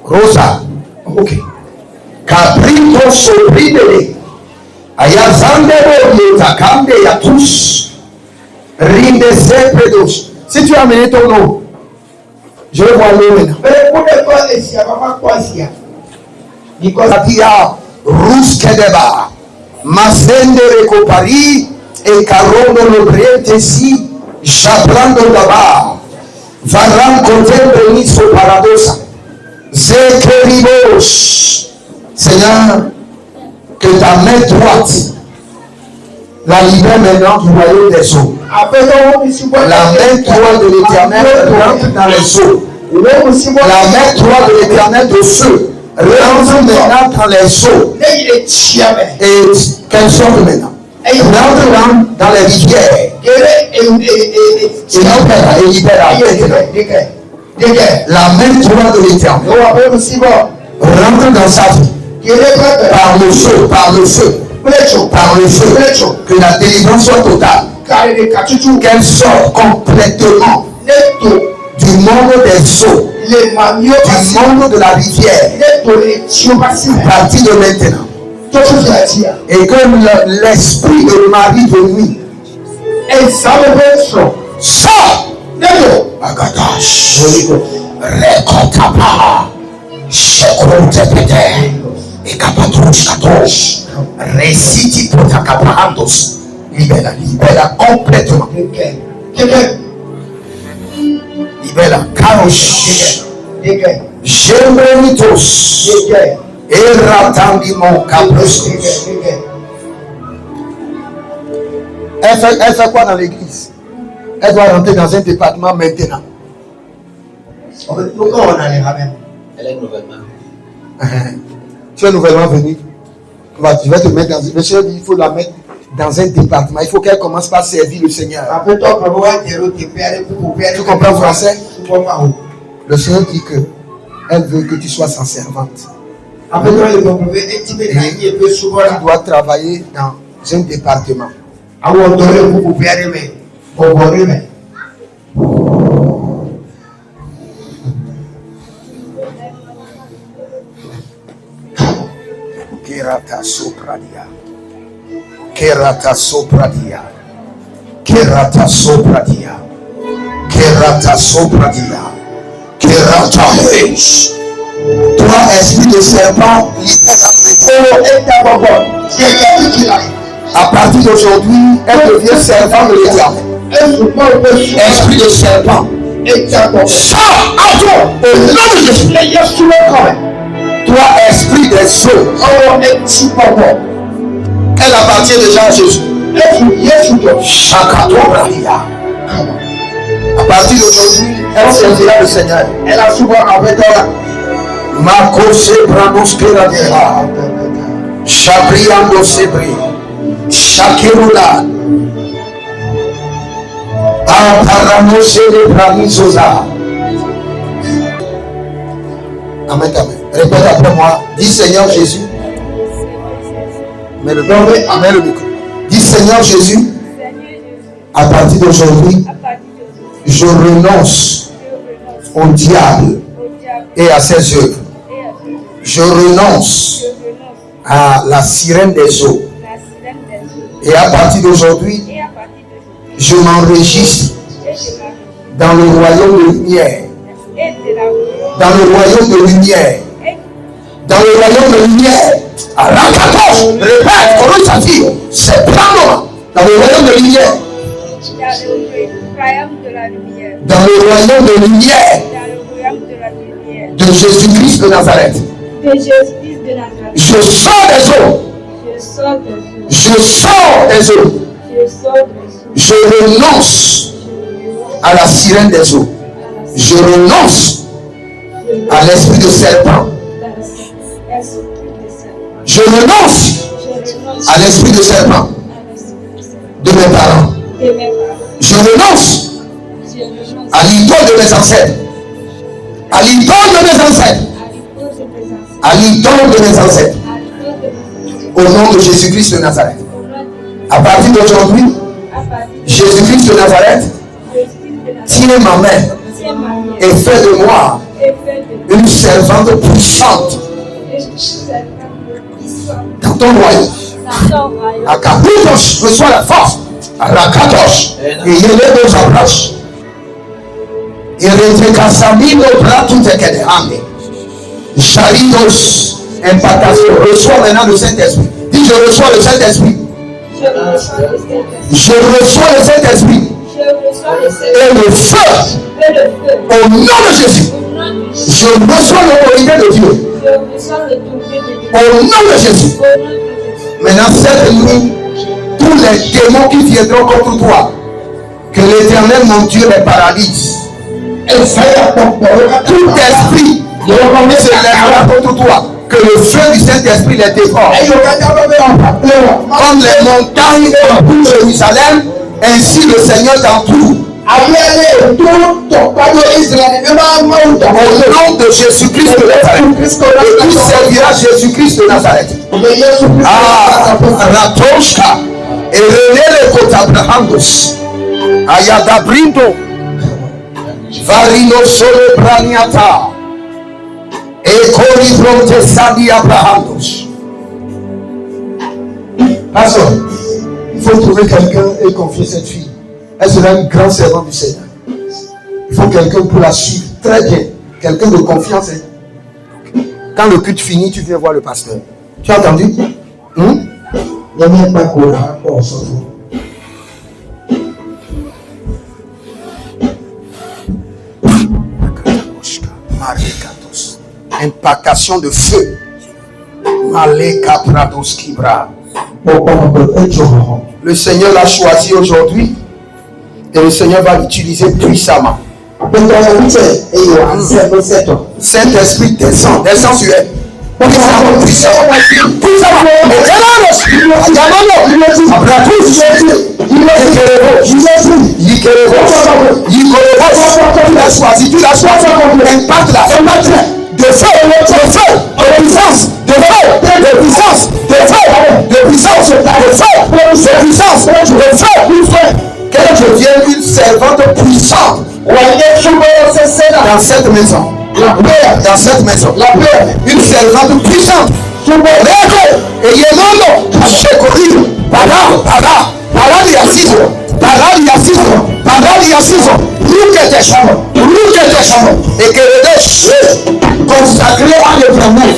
A: Rosa. Ok. Caprito sobrinele. Ayazande takande ya tous. Rinde sempre dos. Si tu as amené ton nom, je vais voir l'eau maintenant. Nicolas Ruskedeba. Masende recopari e carono lo priente si. Jabrando d'abord. Varan contemple niso paradosa. Zekeribos. Seigneur, que ta main droite la libère maintenant du royaume des eaux. La main droite de l'Éternel rentre dans les eaux. La main droite de l'Éternel de ceux rentre maintenant dans les eaux. Et qu'elle sorte maintenant. Rentre dans les rivières. Et libère. La main droite de l'Éternel rentre dans sa vie. Par le feu. Que la délivrance soit totale. Qu'elle sorte complètement du monde des eaux, du monde de la rivière, à partir de maintenant. Et que l'esprit de Marie de nuit sort. Agadash, Rekotapa, Shekrotepete, et Kapatouch Katosh, Reciti Potakapahandos, libère complètement. Libella Karosh. Gemrenitos. Eratandimon Capros. Elle fait quoi dans l'église? Elle doit rentrer dans un département maintenant.
B: Elle est nouvellement.
A: Tu es nouvellement venu. Tu vas te mettre dans. Le Seigneur dit il faut la mettre dans un département. Il faut qu'elle commence par servir le Seigneur. Tu comprends français? Le Seigneur dit que elle veut que tu sois sa servante. Et tu dois travailler dans un département. Kerata sopradia. Kerata sopradia. Kerata sopradia. Kerata sopradia. Kerata hesh. Toi, esprit de serpent, à partir d'aujourd'hui, elle devient servant de l'Éternel. Esprit de serpent, sors à toi au nom de Jésus. Toi, esprit des eaux, elle appartient déjà à Jésus. À partir d'aujourd'hui, elle servira le Seigneur. Elle a souvent avec toi. Makose Branos Keradea, Shabriando Sebri, Shakirula, Aparanose de Branisosa. Amen, amen. Répète après moi. Dis Seigneur Jésus. Mets le micro. Dis Seigneur Jésus. À partir d'aujourd'hui, je renonce au diable et à ses œuvres. Je renonce à la sirène des eaux. Et à partir d'aujourd'hui, je m'enregistre dans le royaume de lumière. Dans le royaume de lumière. Dans le royaume de lumière. À la 14, répète, comment ça dit? C'est pas dans le royaume de lumière. Dans le royaume de lumière. De Jésus-Christ de Nazareth. Je sors des eaux. Je sors des eaux. Je renonce à la sirène des eaux. Je renonce à l'esprit de serpent. Je renonce à l'esprit de serpent de mes parents. Je renonce à l'idole de mes ancêtres. À l'idole de mes ancêtres. À l'idole de mes ancêtres. Au nom de Jésus-Christ de Nazareth. À partir d'aujourd'hui, Jésus-Christ de Nazareth, tiens ma main et fais de moi une servante puissante dans ton royaume. À Kaputos, reçois la force. À la Katos, et il est nos approches. Et Retekasami no Bratu Tekedehame. Charitos, impactation. Reçois maintenant le Saint-Esprit. Dis je reçois le Saint-Esprit. Je reçois le Saint-Esprit. Et le feu. Au nom de Jésus. Je reçois l'autorité de Dieu. Au nom de Jésus. Maintenant, cette nuit, tous les démons qui viendront contre toi, que l'Éternel, mon Dieu, les paralyse. Tout esprit qui se lèvera contre toi, que le feu du Saint-Esprit les dévore. Comme les montagnes entourent Jérusalem, ainsi le Seigneur t'entoure. Au nom de Jésus-Christ de Nazareth. Et tu serviras Jésus-Christ de Nazareth. Ah, Ratoshka. Et René le Kotabrahandos. Ayadabrindo. Varino Sole Braniata. Et Coribronte Sadi Abrahandos. Pasteur, il faut trouver quelqu'un et confier cette fille. Elle sera une grande servante du Seigneur. Il faut quelqu'un pour la suivre très bien. Quelqu'un de confiance. Quand le culte finit, tu viens voir le pasteur. Tu as entendu? Impactation de feu. Maleka Prados Kibra. Le Seigneur l'a choisi aujourd'hui et le Seigneur va l'utiliser puissamment. Saint-Esprit descend sur elle. Tu l'as choisi. Impacte-la. De feu, de puissance, de puissance, que je devienne une servante puissante dans cette maison. Dans cette maison, une servante puissante. Et Yémano, et que le consacré à l'éternel,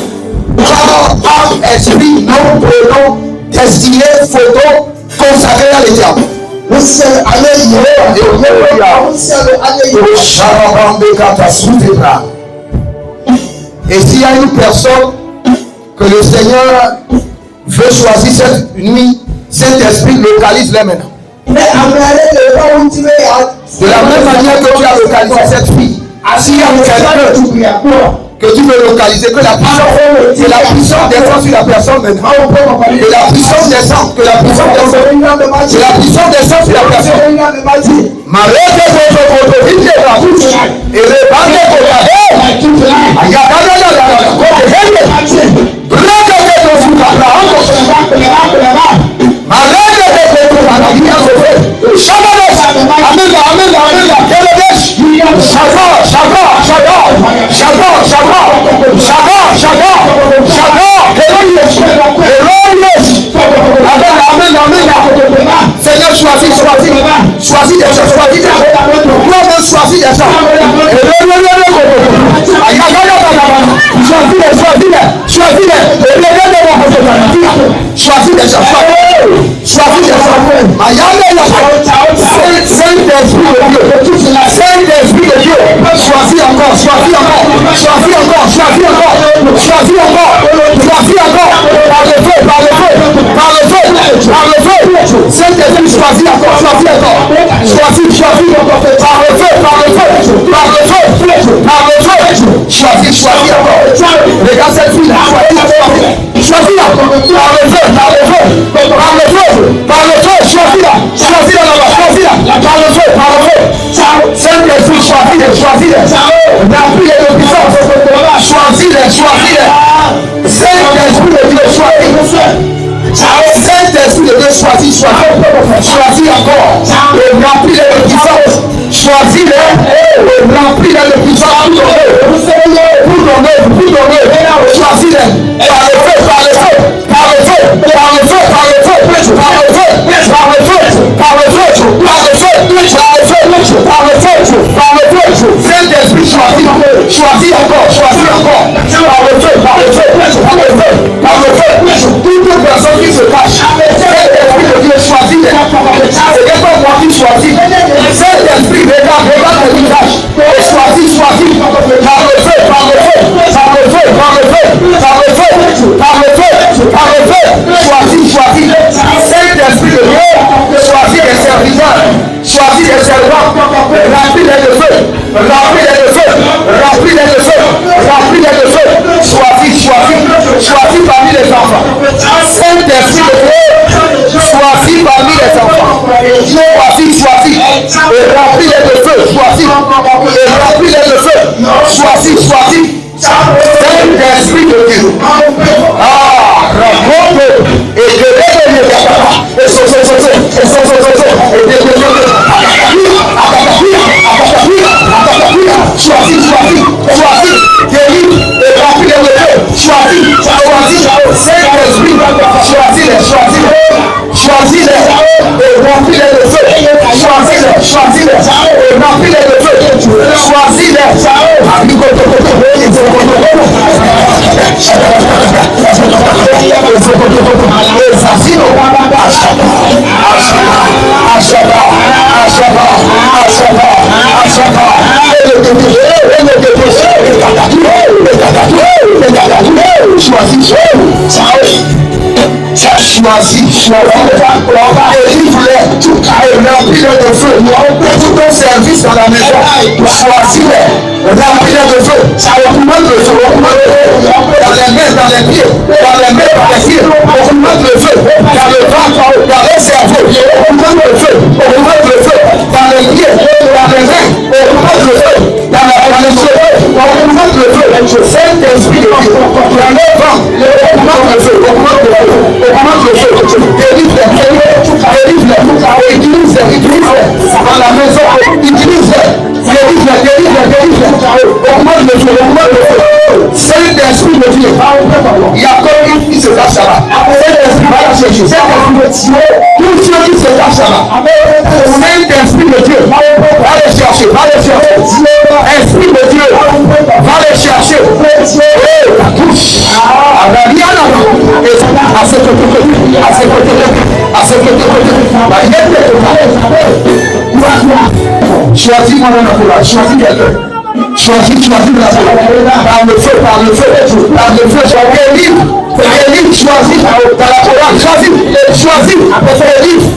A: par esprit, nom, prénom, destiné, photo, consacré à l'éternel. Et s'il y a une personne que le Seigneur veut choisir cette nuit, Saint-Esprit localise les maintenant. De la même manière que tu as localisé cette fille, s'il y a quelqu'un que tu veux localiser, que la puissance descend sur la personne maintenant. Que la puissance descend, que la puissance descend. Que la puissance descend sur la personne. Seigneur, choisis des gens, choisis des gens. Choisis des gens. Saint-Esprit de Dieu, choisis encore. Saint-Esprit, choisis encore. Choisis encore. Regarde cette fille là. Choisis là. Par le feu. Choisis là. Saint-Esprit, choisis-les. Remplis-les de puissance. Choisis-les. Saint-Esprit de Dieu, choisis. Saint-Esprit de Dieu, choisis encore. Et remplis-les de puissance. Choisis-les et remplis-les de puissance. Pour donner. Choisis-les. Par le feu. Saint-Esprit, choisis encore. Par le feu. Toute personne qui se cache, Saint-Esprit de Dieu, choisis-les. C'est pas moi qui choisis. Saint-Esprit, regarde le visage. Et choisis. Par le feu. Choisis. Saint-Esprit de Dieu, choisis les serviteurs. Choisis les servants. Remplis-les de feu. Choisis parmi les enfants. Saint-Esprit de Dieu, choisis parmi les enfants. Choisis. Et remplis-les de feu. Choisis. Saint-Esprit de Dieu. Raconte et que choisis, guéris et remplis-les de feu. Choisis, Saint-Esprit, choisis-les et remplis-les de feu. Choisis-les et remplis-les de feu. Choisis-les. choisis. Délivre-les et remplis-les de feu. Tout ton service dans la maison, choisis-les. Remplis-les de feu. Augmente le feu. Dans les mains, dans les pieds, dans les mains, dans les pieds. Augmente le feu. Dans le ventre, dans les cerveaux. Augmente le feu. Augmente le feu. Dans les pieds, dans les mains. Augmente le feu. Dans les cheveux. Augmente le feu. Saint-Esprit de Dieu. Dans les vents. Augmente le feu. Augmente le feu. Augmente le feu. Délivre-les. Délivre-les. Utilise-les. Dans la maison. Utilise-les. Délivre-les. Augmente le feu. Augmente le feu. Saint-Esprit de Dieu. Il y a comme une qui se cache là. Saint-Esprit va la chercher. Saint-Esprit de Dieu. Tous ceux qui se cachent là. Saint-Esprit de Dieu. Va les chercher. Va les chercher. Esprit de Dieu. Va les chercher. La touche. À ce côté. À ce côté. À ce côté. Choisis-moi dans la coulage. Choisis quelqu'un. Choisis la par le feu, par le feu, par le feu, délivre, choisis dans la parole, choisis, délivre,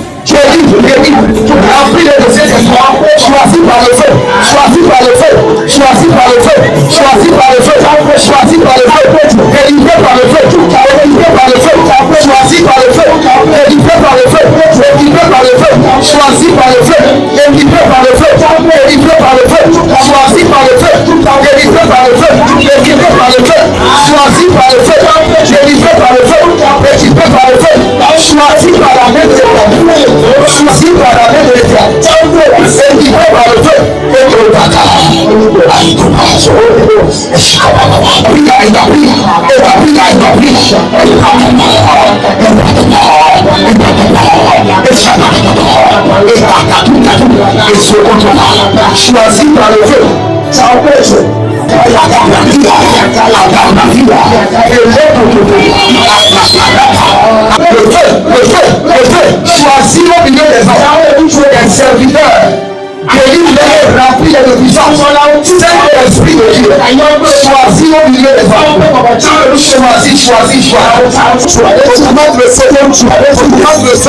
A: remplis-les de ces espoirs, choisis par le feu, choisis par le feu, choisis par le feu, choisis par le feu, choisis par le feu, délivré par le feu, délivré par le feu, choisis par le feu, délivré par le feu, délivré par le feu, choisis par le feu, délivré par le feu, délivré par le feu, choisis par le feu, délivré par le feu, délivré par le feu, choisis par le feu, délivré par le feu, délivré par le feu, choisis par la main de l'Éternel, choisis par la main de l'Éternel, délivré par le feu, et le baka, choisis par le feu, le feu, choisis au milieu des hommes, des serviteurs, délivre-les, remplis-les de puissance, Saint-Esprit de Dieu, choisis au milieu des hommes, choisis, augmente le feu, augmente le feu, augmente le feu,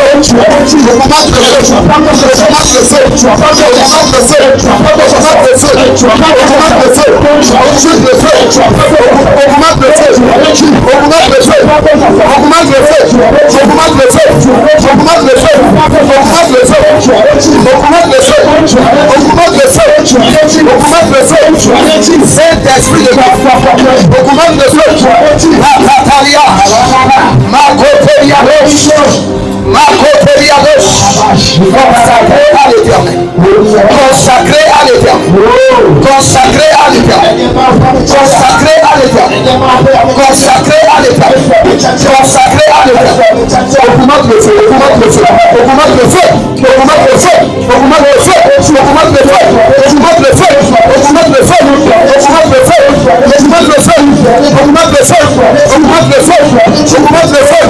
A: Saint-Esprit de Dieu, augmente le feu, Macataria, consacré à l'éternel, consacré à l'éternel, consacré à l'éternel, consacré à l'éternel, consacré à l'éternel, consacré à l'éternel, augmente le feu, augmente le feu, augmente le feu, augmente le feu, augmente le feu, augmente le feu, augmente le feu, augmente le feu, augmente le feu, augmente le feu, augmente le feu, augmente le feu, augmente le feu,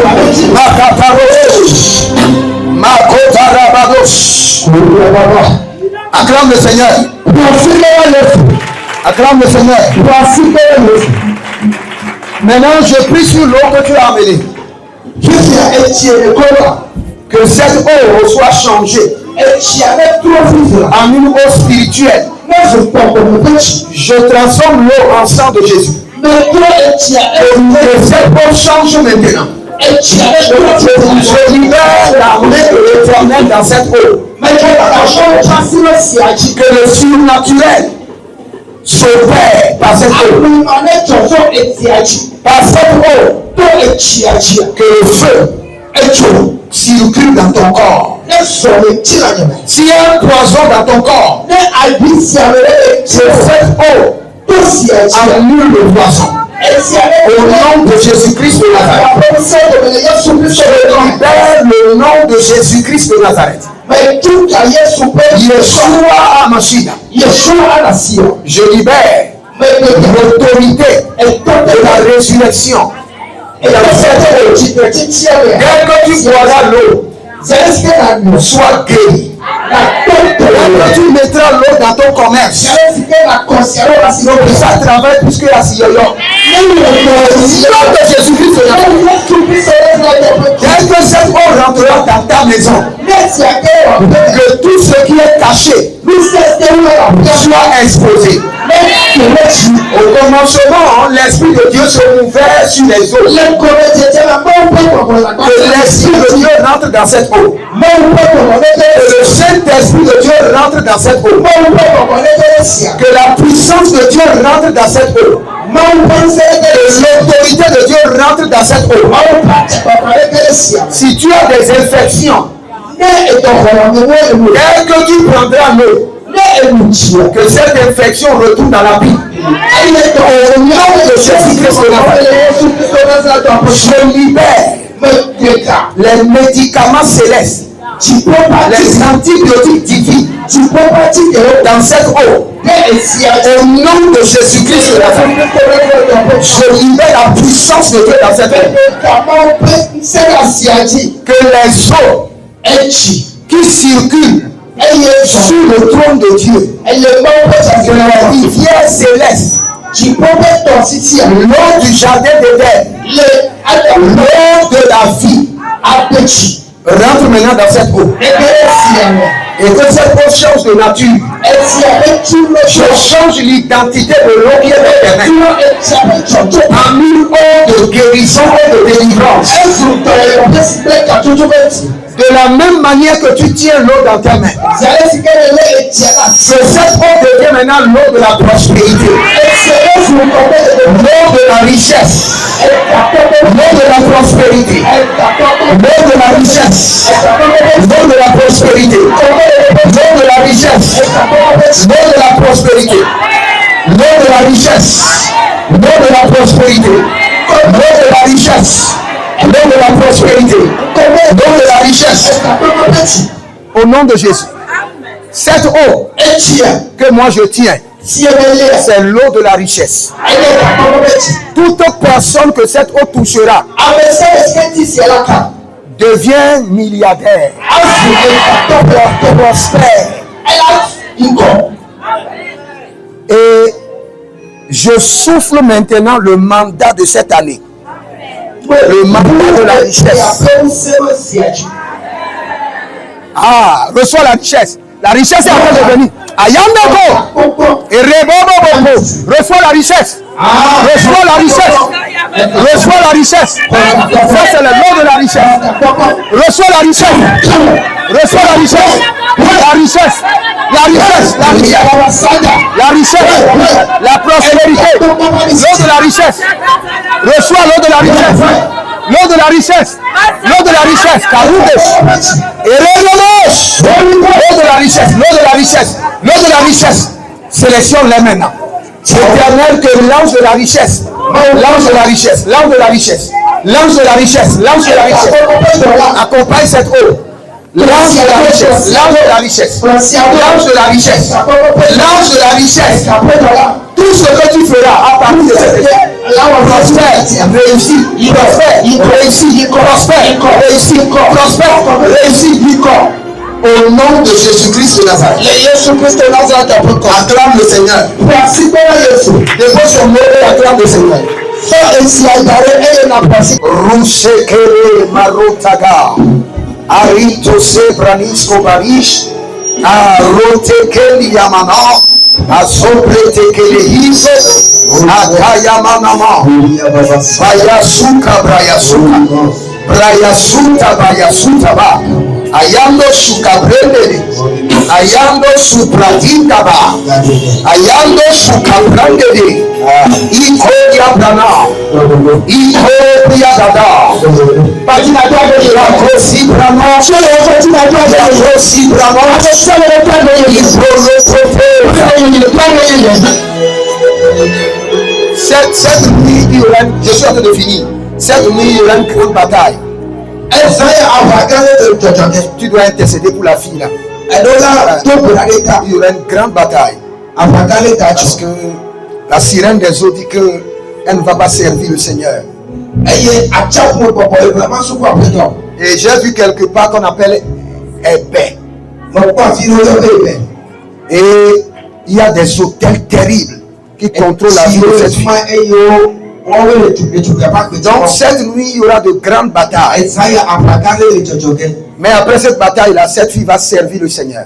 A: acclame le Seigneur. Acclame le Seigneur. Maintenant, je prie sur l'eau que tu as amenée. Que cette eau soit changée en une eau spirituelle. Je transforme l'eau en sang de Jésus. Que cette eau change maintenant. Je libère la main de l'Éternel dans cette eau. Que le surnaturel s'opère par cette eau. Par cette eau. Que le feu circule dans ton corps. S'il y a un poison dans ton corps, c'est cette eau annule le poison. Au nom de Jésus-Christ de Nazareth. Je libère le nom de Jésus-Christ de Nazareth. Yeshua HaMashiach. Je libère l'autorité de la résurrection. Dès que tu boiras l'eau, sois guéri. que tu mettras l'eau dans ton commerce. Que ça travaille plus que la siyoyo. Nom de Jésus-Christ. Dès que cette eau rentrera dans ta maison, que tout ce qui est caché soit exposé. Au commencement, l'Esprit de Dieu se mouvait sur les eaux. Que l'Esprit de Dieu rentre dans cette eau. Que le Saint-Esprit de Dieu rentre dans cette eau. Que la puissance de Dieu rentre dans cette eau. Que l'autorité de Dieu rentre dans cette eau. Si tu as des infections, dès que tu prendras l'eau, que cette infection retourne dans la vie. Au nom de Jésus-Christ, je libère les médicaments célestes, les antibiotiques divins dans cette eau. Au nom de Jésus-Christ, je libère la puissance de Dieu dans cette eau. Que les eaux qui circulent sur le trône de Dieu, que la rivière céleste, l'eau du jardin d'Éden, l'eau de la vie, rentre maintenant dans cette eau. Et que cette eau change de nature. Je change l'identité de l'eau qui est dans tes mains en une eau de guérison et de délivrance. De la même manière que tu tiens l'eau dans ta main, que cette eau devient maintenant l'eau de la prospérité, l'eau de la richesse, l'eau de la prospérité, l'eau de la richesse, l'eau de la prospérité, l'eau de la richesse, l'eau de la prospérité, l'eau de la richesse, l'eau de la prospérité, l'eau de la richesse, l'eau de la prospérité, l'eau de la richesse. Au nom de Jésus. Cette eau que moi je tiens, c'est l'eau de la richesse. Toute personne que cette eau touchera devient milliardaire, prospère. Et je souffle maintenant le mandat de cette année. Le mandat de la richesse. Ah, reçois la richesse. La richesse est en train de venir. Ayandoko. Et Rebobobo. Reçois la richesse. Reçois la richesse. Reçois la richesse. Ça, c'est le nom de la richesse. Reçois la richesse. Reçois la richesse. La richesse. La richesse. La richesse. La richesse. La prospérité. L'eau de la richesse. Reçois l'eau de la richesse. L'eau de la richesse. L'eau de la richesse. Caroudes. Et Relolos. L'eau de la richesse. L'eau de la richesse. L'eau de la richesse. Sélectionne-les maintenant. Éternel, que l'ange de la richesse. L'ange de la richesse. L'ange de la richesse. L'ange de la richesse. L'ange de la richesse. Accompagne cette eau. L'ange de la richesse. L'ange de la richesse. L'ange de la richesse. L'ange de la richesse. Tout ce que tu feras à partir de cette prospère, réussit, prospère, réussit, prospère, réussit, prospère, réussit, au nom de Jésus-Christ de Nazareth. Acclame le Seigneur. Dépose son nom et acclame le Seigneur. Rousekele marotaga. Arito sebranisco barish. Arotekeli yamana. Asopretekele hizo. Akayamanama. Bayasuka brayasuka. Brayasuta bayasuta ba. Ayando sukabrendele. Ayando supradindaba. Ayando sukabrandele. Iko yabrana. Iko yadada. Patina doa de la crosi brano. Crosi brano. Cette nuit, je suis en train de finir. Cette nuit, il y aura une grande bataille. Tu dois intercéder pour la fille là. Il y aura une grande bataille. Parce que la sirène des eaux dit qu'elle ne va pas servir le Seigneur. Et j'ai vu quelque part qu'on appelle épée. Et il y a des hôtels terribles qui contrôlent la vie de cette fille. Donc cette nuit, il y aura de grandes batailles. Mais après cette bataille, cette fille va servir le Seigneur.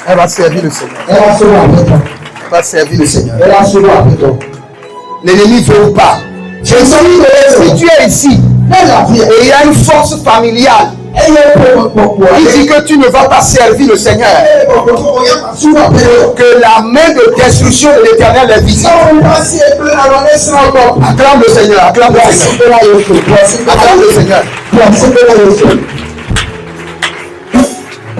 A: Elle va servir le Seigneur. Elle va servir le Seigneur. L'ennemi ne veut pas. Si tu es ici et il y a une force familiale, il dit que tu ne vas pas servir le Seigneur, que la main de destruction de l'Éternel est visible. Acclame le Seigneur, acclame le Seigneur. Acclame le Seigneur.